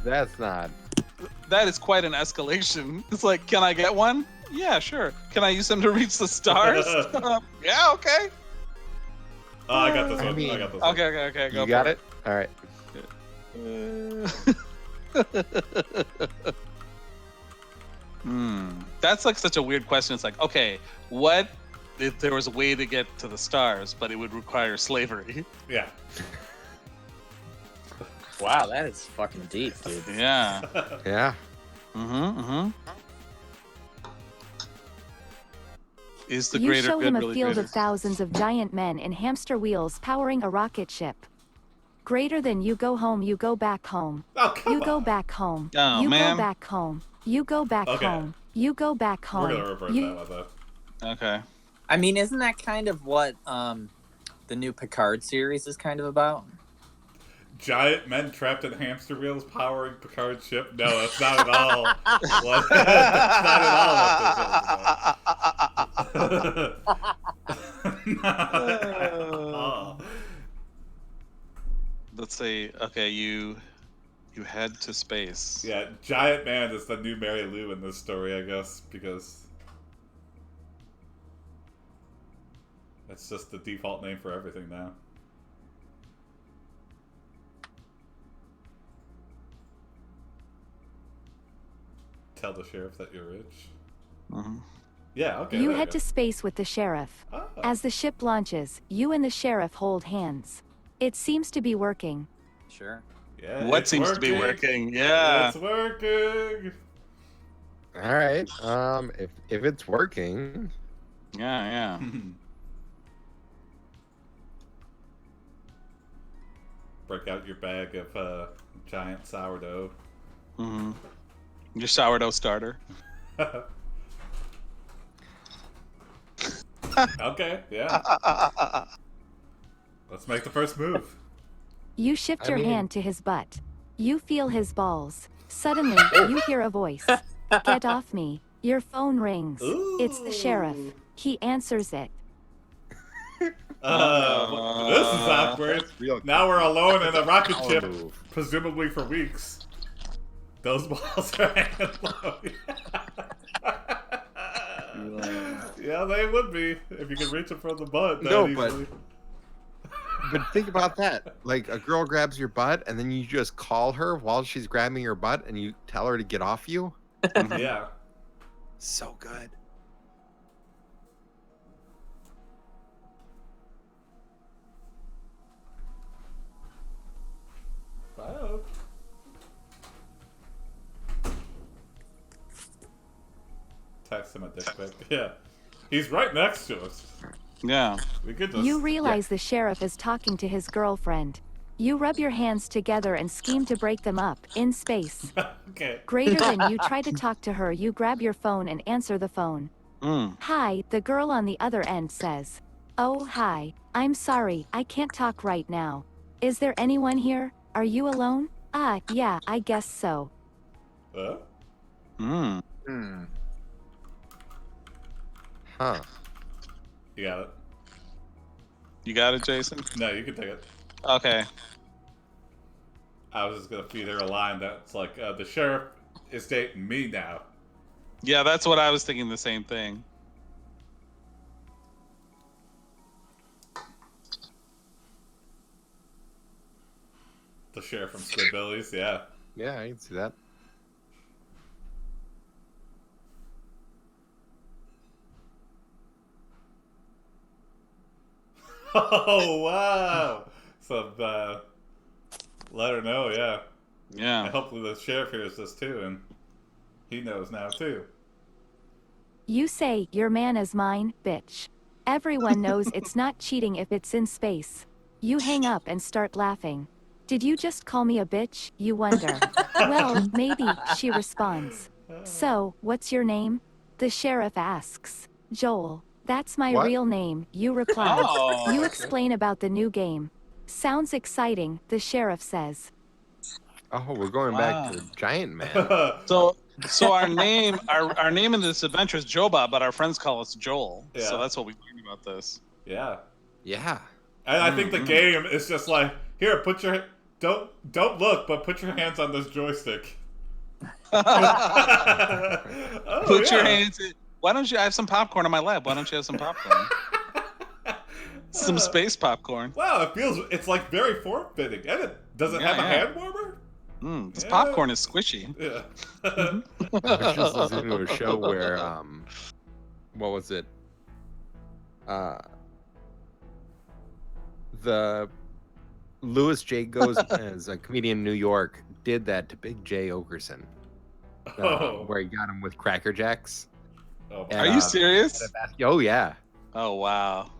quite an escalation. It's like, can I get one? Yeah, sure. Can I use them to reach the stars? Yeah, okay. Oh, I got this I one. mean- I got this one. Okay. Go You got for it? All right. That's like such a weird question. It's like, okay, what if there was a way to get to the stars, but it would require slavery? Yeah. Wow, that is fucking deep, dude. Yeah. Yeah. Is the You greater show good him a really field greater? of thousands of giant men in hamster wheels powering a rocket ship. Greater than you go home, you go back home. Oh, come You go on. back home. Oh, You man. go back home. You go back Okay. home. You go back home. We're gonna revert You- that one though. Okay. I mean, isn't that kind of what the new Picard series is kind of about? Giant men trapped in hamster wheels powering Picard's ship? No, that's not at all. What, that's not at all what this is about. Not at all. Let's say, okay, you head to space. Yeah, Giant Man is the new Mary Lou in this story, I guess, because that's just the default name for everything now. Tell the sheriff that you're rich. Mm-hmm. Yeah, okay. You there head go. to space with the sheriff. Ah. As the ship launches, you and the sheriff hold hands. It seems to be working. Sure. Yeah, What it's seems to be working? Yeah. It's working. All right. If it's working, Yeah. Break out your bag of giant sourdough. Mm-hmm. Your sourdough starter. Okay, yeah. Let's make the first move. You shift I your mean- hand to his butt. You feel his balls. Suddenly, you hear a voice. Get off me. Your phone rings. It's the sheriff. He answers it. This is awkward. real Now we're alone in a rocket power ship, move. presumably for weeks. Those balls are hanging low. Yeah, they would be if you could reach them from the butt. That No, easily. but think about that. Like a girl grabs your butt, and then you just call her while she's grabbing your butt, and you tell her to get off you. Yeah. So good. Hello. Text him a dick pic. Yeah. He's right next to us. Yeah. We could just... You realize the sheriff is talking to his girlfriend. You rub your hands together and scheme to break them up, in space. Okay. Greater than you try to talk to her, you grab your phone and answer the phone. Hi, the girl on the other end says. Oh, hi. I'm sorry, I can't talk right now. Is there anyone here? Are you alone? Yeah, I guess so. Huh? Huh. You got it. You got it, Jason? No, you can take it. Okay. I was just gonna feed her a line that's like, the sheriff is dating me now. Yeah, that's what I was thinking, the same thing. The sheriff from Squidbillies, yeah. Yeah, I can see that. Oh, wow. So, let her know, yeah. Yeah. And hopefully the sheriff hears this too, and he knows now too. You say, your man is mine, bitch. Everyone knows it's not cheating if it's in space. You hang up and start laughing. Did you just call me a bitch, you wonder? Well, maybe, she responds. So, what's your name? The sheriff asks. Joel. That's my What? real name, you reply. Oh, You okay. explain about the new game. Sounds exciting, the sheriff says. Oh, we're going back to Giant Man. So our name in this adventure is Joebob, but our friends call us Joel. Yeah. So that's what we learned about this. Yeah. Yeah. And I think the game is just like, here, put your... Don't look, but put your hands on this joystick. Put your hands in... Why don't you... I have some popcorn on my lap. Why don't you have some popcorn? Some space popcorn. Wow, it's like very form-fitting. And does it have a hand warmer? This popcorn is squishy. Yeah. I was just listening to a show where, what was it? The Louis J. Goes as a comedian in New York did that to Big J. Okerson, where he got him with Cracker Jacks. Oh, Are you serious? Oh yeah, Oh wow.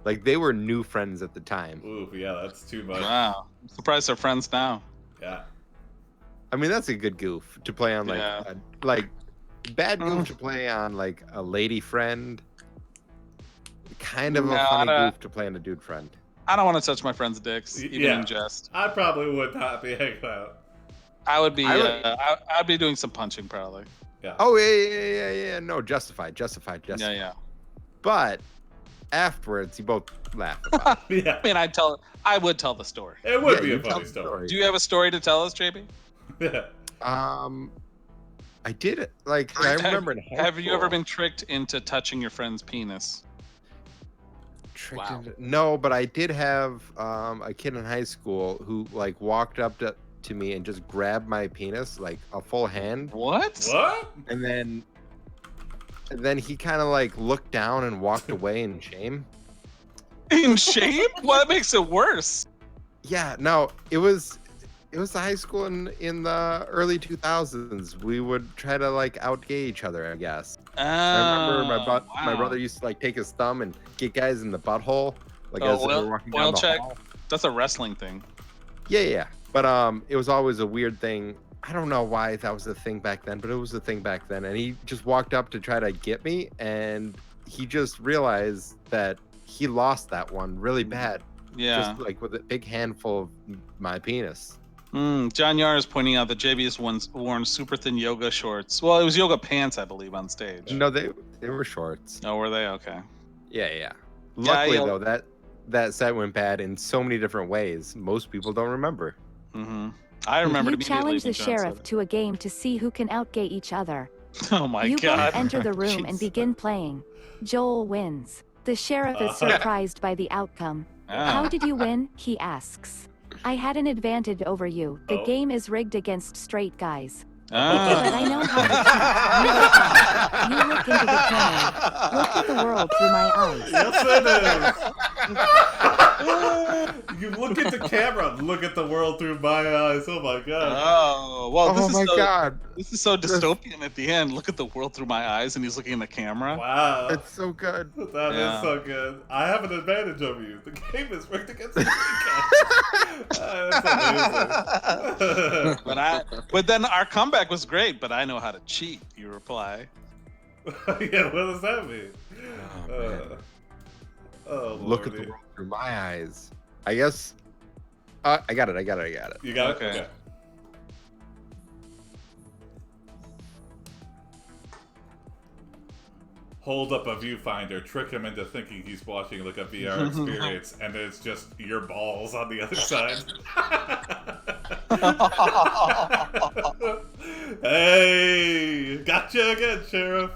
like they were new friends at the time. ooh, yeah, that's too much. Wow. I'm surprised they're friends now. Yeah. I mean, that's a good goof to play on, like, Yeah. like bad goof to play on like a lady friend. Kind of a No, funny I don't- goof to play on a dude friend. I don't want to touch my friends' dicks, even Yeah. in jest. I probably would not be hanging out. I would be. I would- I'd be doing some punching probably. Yeah. Oh yeah. No, justified. Yeah, yeah. But afterwards, you both laugh about it. Yeah. I mean, I would tell the story. It would Yeah, be a you tell funny the story. Do you have a story to tell us, JB? Yeah. I did it. Like I remember in high Have you ever school, been tricked into touching your friend's penis? tricked Wow. into- No, but I did have a kid in high school who like walked up to me and just grabbed my penis, like a full hand, What? What? and then he kind of like looked down and walked away in shame. In shame? Well, that makes it worse. Yeah, no, it was the high school in the early 2000s. We would try to like outgay each other, I guess. I remember my wow. brother used to like take his thumb and get guys in the butthole, like Oh, as they were walking down oil the check. hall. That's a wrestling thing. Yeah. But it was always a weird thing. I don't know why that was a thing back then, but it was a thing back then. And he just walked up to try to get me, and he just realized that he lost that one really bad. Yeah. Just like with a big handful of my penis. John Yar is pointing out that JB has once worn super thin yoga shorts. Well, it was yoga pants, I believe, on stage. No, they were shorts. Oh, were they? Okay. Yeah. Luckily, yeah. though, that set went bad in so many different ways. Most people don't remember. I remember You immediately challenge the when John sheriff said to a game to see who can outgay each other. it. Oh my You god. both enter the room and Jeez. begin playing. Joel wins. The sheriff is surprised by the outcome. Ah. How did you win? He asks. I had an advantage over you. The Oh. game is rigged against straight guys. Ah. But I know how to cheat. You look into the camera. Look at the world through my eyes. Yes, it is. You look at the camera, look at the world through my eyes. Oh my god. Oh, well, Oh my god. this is so dystopian at the end. Look at the world through my eyes, and he's looking in the camera. Wow. It's so good. That is Yeah. so good. I have an advantage over you. The game is rigged against me. That's amazing. But then our comeback was great. But I know how to cheat. You reply. Yeah, what does that mean? Oh, man. Oh, Look at the lordy. world through my eyes. I guess. I got it. You got it? Okay. Okay. Hold up a viewfinder, trick him into thinking he's watching like a VR experience, and it's just your balls on the other side. Hey, gotcha again, Sheriff.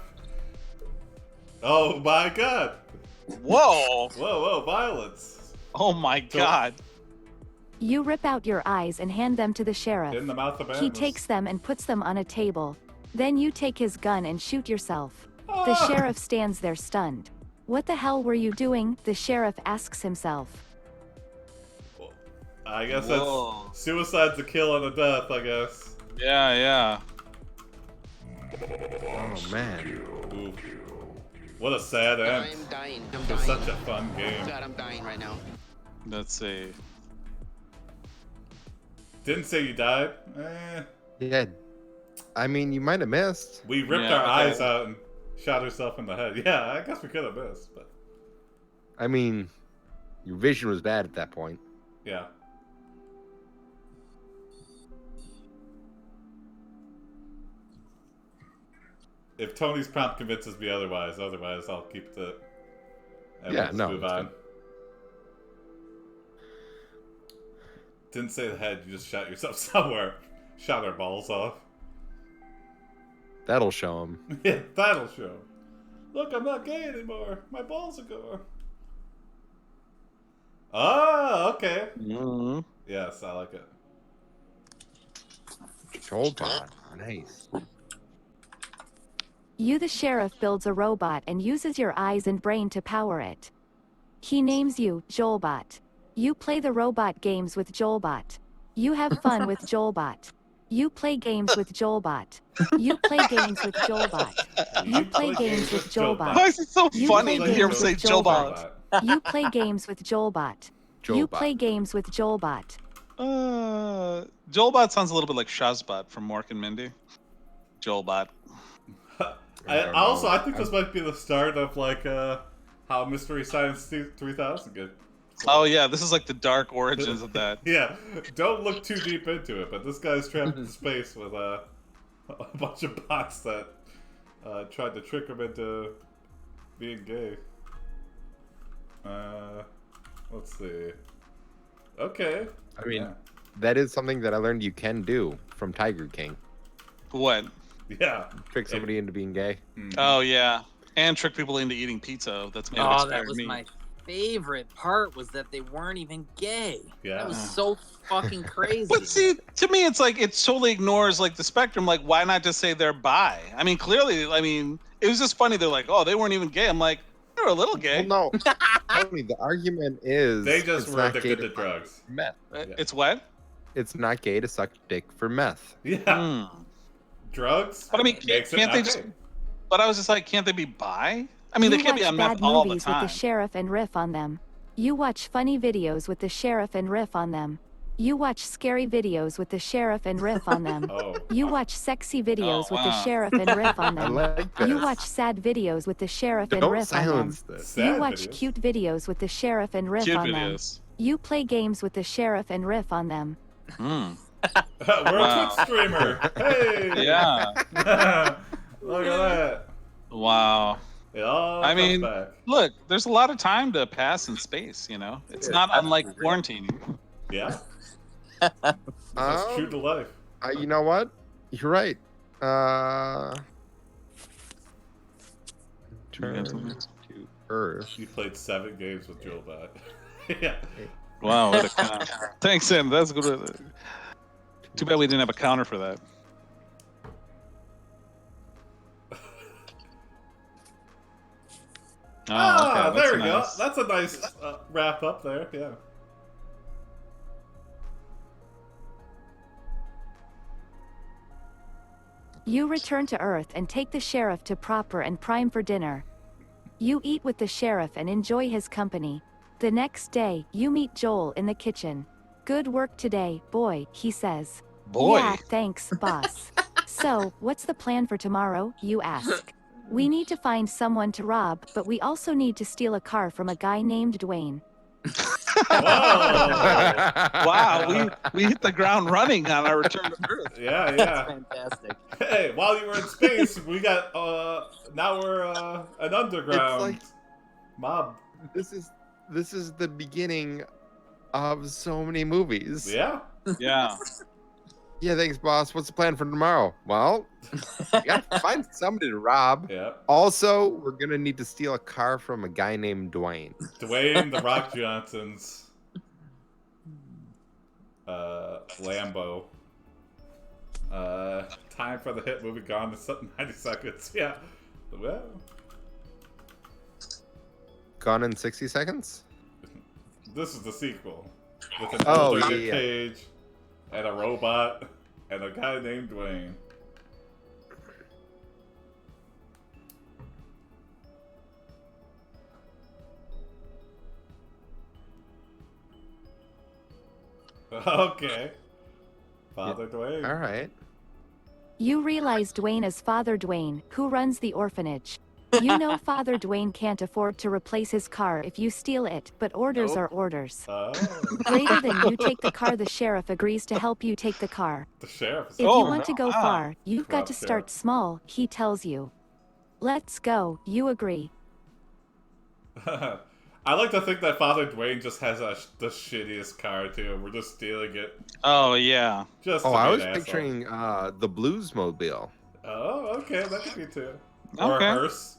Oh my god. Whoa! Whoa, violence. Oh my God! You rip out your eyes and hand them to the sheriff. In the mouth of He animals. takes them and puts them on a table. Then you take his gun and shoot yourself. The sheriff stands there stunned. What the hell were you doing? The sheriff asks himself. I guess Whoa. that's suicide's a kill and a death, I guess. Yeah. Oh man. Ooh. What a sad end. I'm dying. I'm It was dying. such a fun game. God, I'm dying right now. Let's see. Didn't say you died. Yeah. I mean, you might have missed. We ripped Yeah, our okay. eyes out and shot herself in the head. Yeah, I guess we could have missed, but I mean, your vision was bad at that point. yeah. If Tony's prompt convinces me otherwise I'll keep the. Yeah, no, Move it's on. Didn't say the head. You just shot yourself somewhere. Shot our balls off. That'll show him. Yeah, that'll show. Look, I'm not gay anymore. My balls are gone. Oh, okay. Mm-hmm. Yes, I like it. Joebob. Nice. You, the sheriff, builds a robot and uses your eyes and brain to power it. He names you Joelbot. You play the robot games with Joelbot. You have fun with Joelbot. You play games with Joelbot. You play games with Joelbot. You play games with Joelbot. Why is it so You funny play to hear him games say with Joebot? You play games with Joelbot. You Joelbot. play games with Joelbot. Joelbot sounds a little bit like Shazbot from Mork and Mindy. Joelbot. I think this might be the start of like how Mystery Science 3000 good. Oh yeah, this is like the dark origins of that. Yeah, don't look too deep into it, but this guy's trapped in space with a bunch of bots that tried to trick him into being gay. Let's see. Okay. I mean, yeah. that is something that I learned you can do from Tiger King. What? Yeah. Trick somebody into being gay. Mhm. Oh yeah, and trick people into eating pizza. That's made of Oh, that expired was meat. my favorite part, was that they weren't even gay. Yeah. That was so fucking crazy. But see, to me, it's like it totally ignores like the spectrum. Like, why not just say they're bi? I mean, clearly, it was just funny. They're like, oh, they weren't even gay. I'm like, they're a little gay. Well, no. Tony, the argument is They just it's were not gay addicted to drugs. meth. It's what? It's not gay to suck dick for meth. Yeah. Hmm. Drugs. But I mean, makes it can't they not just? gay. But I was just like, can't they be bi? I mean, You they can't be watch on meth bad all the movies time. with the sheriff and riff on them. You watch funny videos with the sheriff and riff on them. You watch scary videos with the sheriff and riff on them. Oh. You watch sexy videos Oh, with the wow. sheriff and riff on I them. like this. You watch sad videos with the sheriff and Don't riff on them. silence this. Sad You watch videos. cute videos with the sheriff and riff Cute on them. videos. You play games with the sheriff and riff on them. Hmm. We're Wow. a Twitch streamer. Hey. Yeah. Look at that. Wow. It all I comes mean, back. Look, there's a lot of time to pass in space. You know, it's not unlike quarantining. Yeah. That's true Um, to life. you know what? You're right. Turn to Earth. You played 7 games with Joelbot. Yeah. Wow. What a count. Thanks, Sam. That's good. Too bad we didn't have a counter for that. okay, there we nice. go. That's a nice wrap up there. Yeah. You return to Earth and take the sheriff to Proper and Prime for dinner. You eat with the sheriff and enjoy his company. The next day, you meet Joel in the kitchen. Good work today, boy, he says. Boy. Yeah, thanks, boss. So, what's the plan for tomorrow, you ask? We need to find someone to rob, but we also need to steal a car from a guy named Dwayne. Whoa. Wow, we hit the ground running on our return to Earth. Yeah, That's yeah. fantastic. Hey, while you were in space, we got now we're an underground like- mob. This is the beginning of so many movies. Yeah. Yeah. Yeah, thanks, boss. What's the plan for tomorrow? Well, we gotta find somebody to rob. Yeah. Also, we're gonna need to steal a car from a guy named Dwayne. Dwayne the Rock Johnson's Lambo. Time for the hit movie Gone in 90 Seconds. Yeah. Well, Gone in 60 Seconds? this is the sequel with an Oh, older yeah, Nick yeah. Cage and a robot and a guy named Dwayne. Okay. Father Dwayne. All right. You realize Dwayne is Father Dwayne, who runs the orphanage. You know Father Dwayne can't afford to replace his car if you steal it, but orders Nope. are orders. Oh, Greater than you take the car, the sheriff agrees to help you take the car. the sheriff is If Oh, you want to go wow. far, you've got to Corrupt start sheriff. small, he tells you. Let's go, you agree. I like to think that Father Dwayne just has the shittiest car too. We're just stealing it. Oh yeah. Just Oh, to I be was an asshole. picturing the Bluesmobile. Oh, okay, that could be too. Or Okay. a hearse.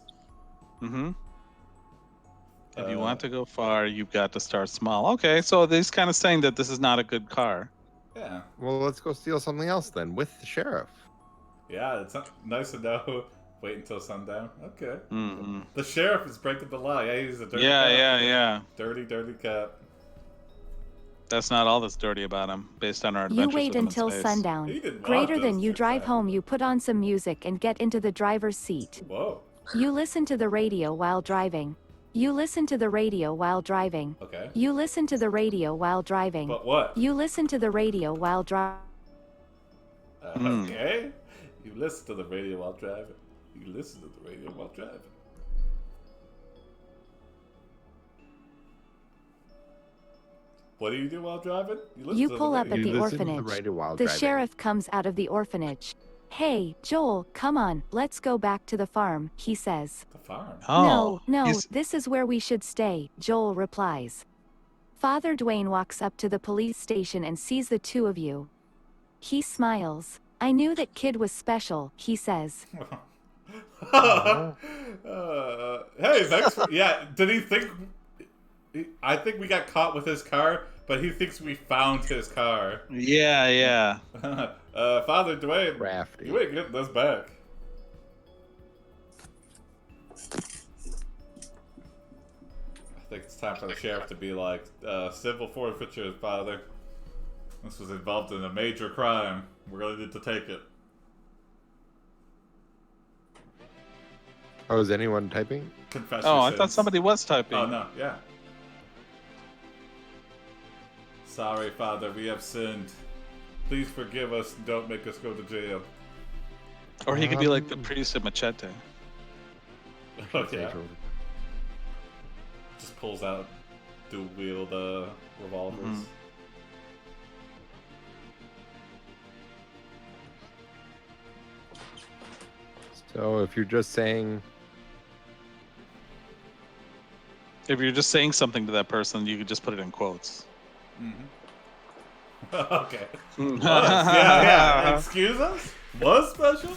Mm-hmm. If you Uh, want to go far, you've got to start small. Okay, so he's kind of saying that this is not a good car. Yeah, Well, let's go steal something else then with the sheriff. yeah. It's nice to know. Wait until sundown. Okay. Mm-hmm. The sheriff is breaking the law. Yeah, he's a dirty Yeah, cop. yeah. Dirty, dirty cop. That's not all that's dirty about him, based on our You adventures wait with him in until space. He sundown. didn't want Greater than those you to drive happen. home, you put on some music and get into the driver's seat. Whoa. You listen to the radio while driving. You listen to the radio while driving. Okay. You listen to the radio while driving. But what? You listen to the radio while driving. Okay. You listen to the radio while driving. You listen to the radio while driving. What do you do while driving? listen You to pull up at radio. the listen to the orphanage. radio while The driving. sheriff comes out of the orphanage. Hey, Joel, come on, let's go back to the farm, he says. The farm. Oh, No, he's- this is where we should stay, Joel replies. Father Dwayne walks up to the police station and sees the two of you. He smiles. I knew that kid was special, he says. Hey, thanks for, yeah, did he think... I think we got caught with his car, but he thinks we found his car. Yeah. Father Dwayne, Crafty. you ain't getting this back. I think it's time for the sheriff to be like, civil forfeiture, Father. This was involved in a major crime. We're gonna need to take it. Oh, is anyone typing? Confess Oh, your I thought sins. somebody was typing. Oh, no, yeah. Sorry, Father, we have sinned. Please forgive us and don't make us go to jail. Or he could be like the priest of Machete. Oh, yeah. Just pulls out dual-wield revolvers. Mhm. So if you're just saying, If you're just saying something to that person, you could just put it in quotes. Mm-hmm. Okay. Yeah. Excuse us? Was special?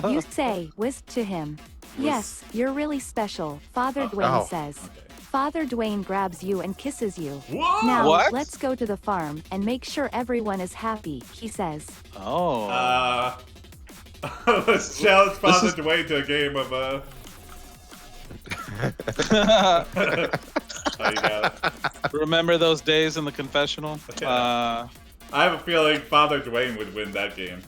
You say, whisk to him. Yes, you're really special, Father Dwayne Oh. says. Okay. Father Dwayne grabs you and kisses you. Whoa! Now, What? let's go to the farm and make sure everyone is happy, he says. Oh. Let's challenge Father is- Dwayne to a game of Oh, you got it. Remember those days in the confessional? Yeah. I have a feeling Father Dwayne would win that game.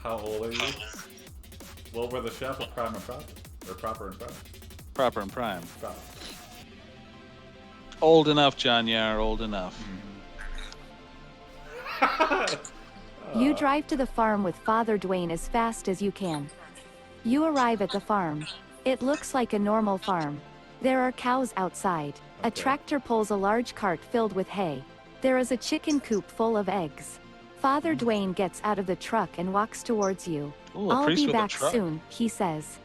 How old are you? Well, we're the chef of Prime and Proper. Or Proper and Prime. Proper and prime. Proper. Old enough, John Yar, old enough. You drive to the farm with Father Dwayne as fast as you can. You arrive at the farm. It looks like a normal farm. There are cows outside. A Okay. tractor pulls a large cart filled with hay. There is a chicken coop full of eggs. Father Dwayne gets out of the truck and walks towards you. Ooh, a I'll priest be with a back truck. soon, he says.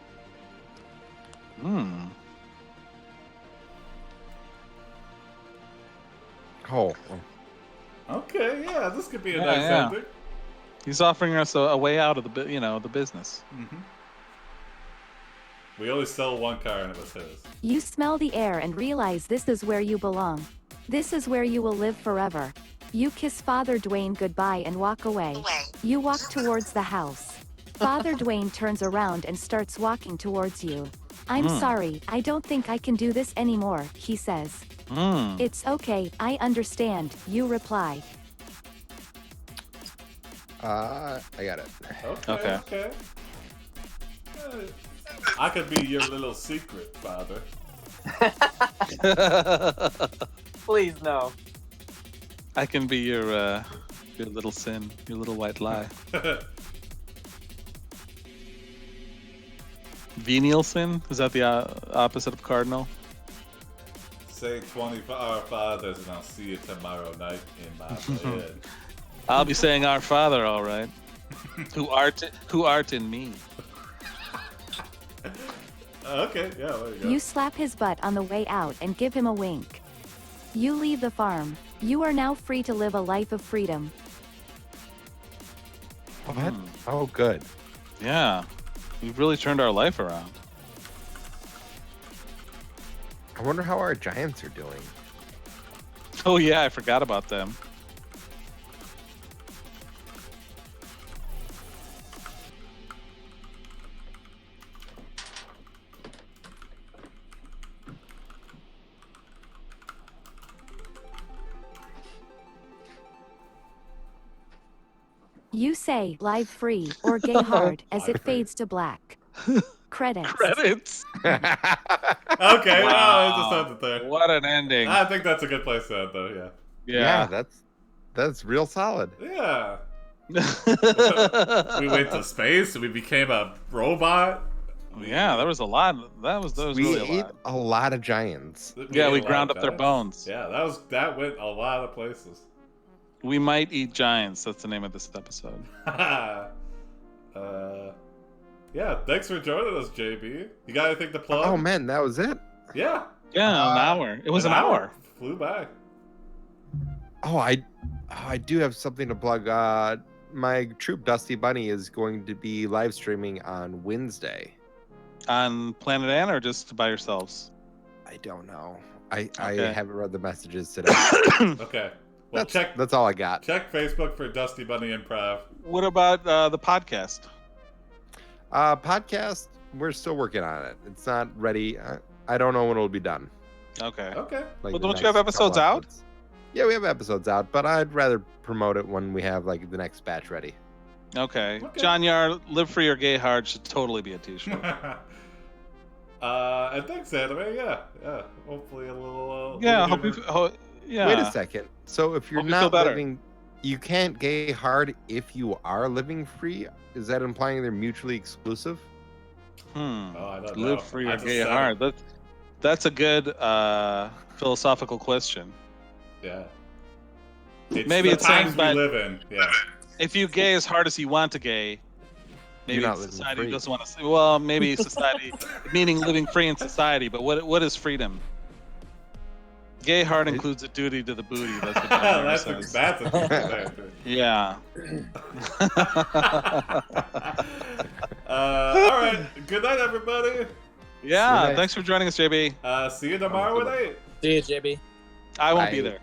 Hmm. Oh, Okay, yeah, this could be a Yeah, nice yeah. ending. He's offering us a way out of the business. We only sell one car and it was his. You smell the air and realize this is where you belong. This is where you will live forever. You kiss Father Dwayne goodbye and walk away. You walk towards the house. Father Dwayne turns around and starts walking towards you. I'm sorry, I don't think I can do this anymore, he says. Hmm. It's okay, I understand, you reply. I got it. Okay. I could be your little secret, Father. Please no. I can be your little sin, your little white lie. Venial sin? Is that the opposite of cardinal? Say 24 fathers and I'll see you tomorrow night in my bed. I'll be saying Our Father, all right. who art in me. Okay, yeah, there you go. You slap his butt on the way out and give him a wink. You leave the farm. You are now free to live a life of freedom. What? Oh, good. Yeah. We've really turned our life around. I wonder how our giants are doing. Oh yeah, I forgot about them. You say live free or gay hard as Live it free. fades to black. Credits. Credits. Okay, well, I just ended it there. What an ending. I think that's a good place to end, though, yeah. Yeah, that's real solid. Yeah. We went to space, we became a robot. Yeah, there was a lot. That was We really a ate lot. a lot of giants. Yeah, ate we a lot ground of up their giants. bones. Yeah, that went a lot of places. We might eat giants. That's the name of this episode. Yeah, thanks for joining us, JB. You got anything to plug? Oh man, that was it. Yeah. Yeah, an hour. It was an hour. Flew by. Oh, I do have something to plug. My troop Dusty Bunny is going to be live streaming on Wednesday. On Planet Ann or just by yourselves? I don't know. I Okay. haven't read the messages today. Okay. Well, That's all I got. check Facebook for Dusty Bunny Improv. What about the podcast? Podcast, we're still working on it. It's not ready. I don't know when it'll be done. Okay. Okay. Like Well, the don't you have next episodes couple out? episodes. Yeah, we have episodes out, but I'd rather promote it when we have like the next batch ready. Okay. Okay. John Yar, Live Free or Gay Hard should totally be a t-shirt. And thanks, Anime. Yeah. Hopefully a little. Yeah, little yeah. Wait a second. So if you're Hope you feel not better. living, you can't gay hard if you are living free? Is that implying they're mutually exclusive? Oh, I don't know. Live free I or just gay said it. hard. That's a good philosophical question. Yeah. It's Maybe the it's saying times we that- live in. Yeah. If you gay as hard as you want to gay, maybe You're not living society free. doesn't want to. Well, maybe society, meaning living free in society. But what is freedom? Gay hard includes a duty to the booty. That's what John Yar that's a says. that's a decent answer. Yeah. All right. Good night, everybody. Yeah. night. Thanks for joining us, JB. See you tomorrow at 8. See you, JB. I won't Bye. be there.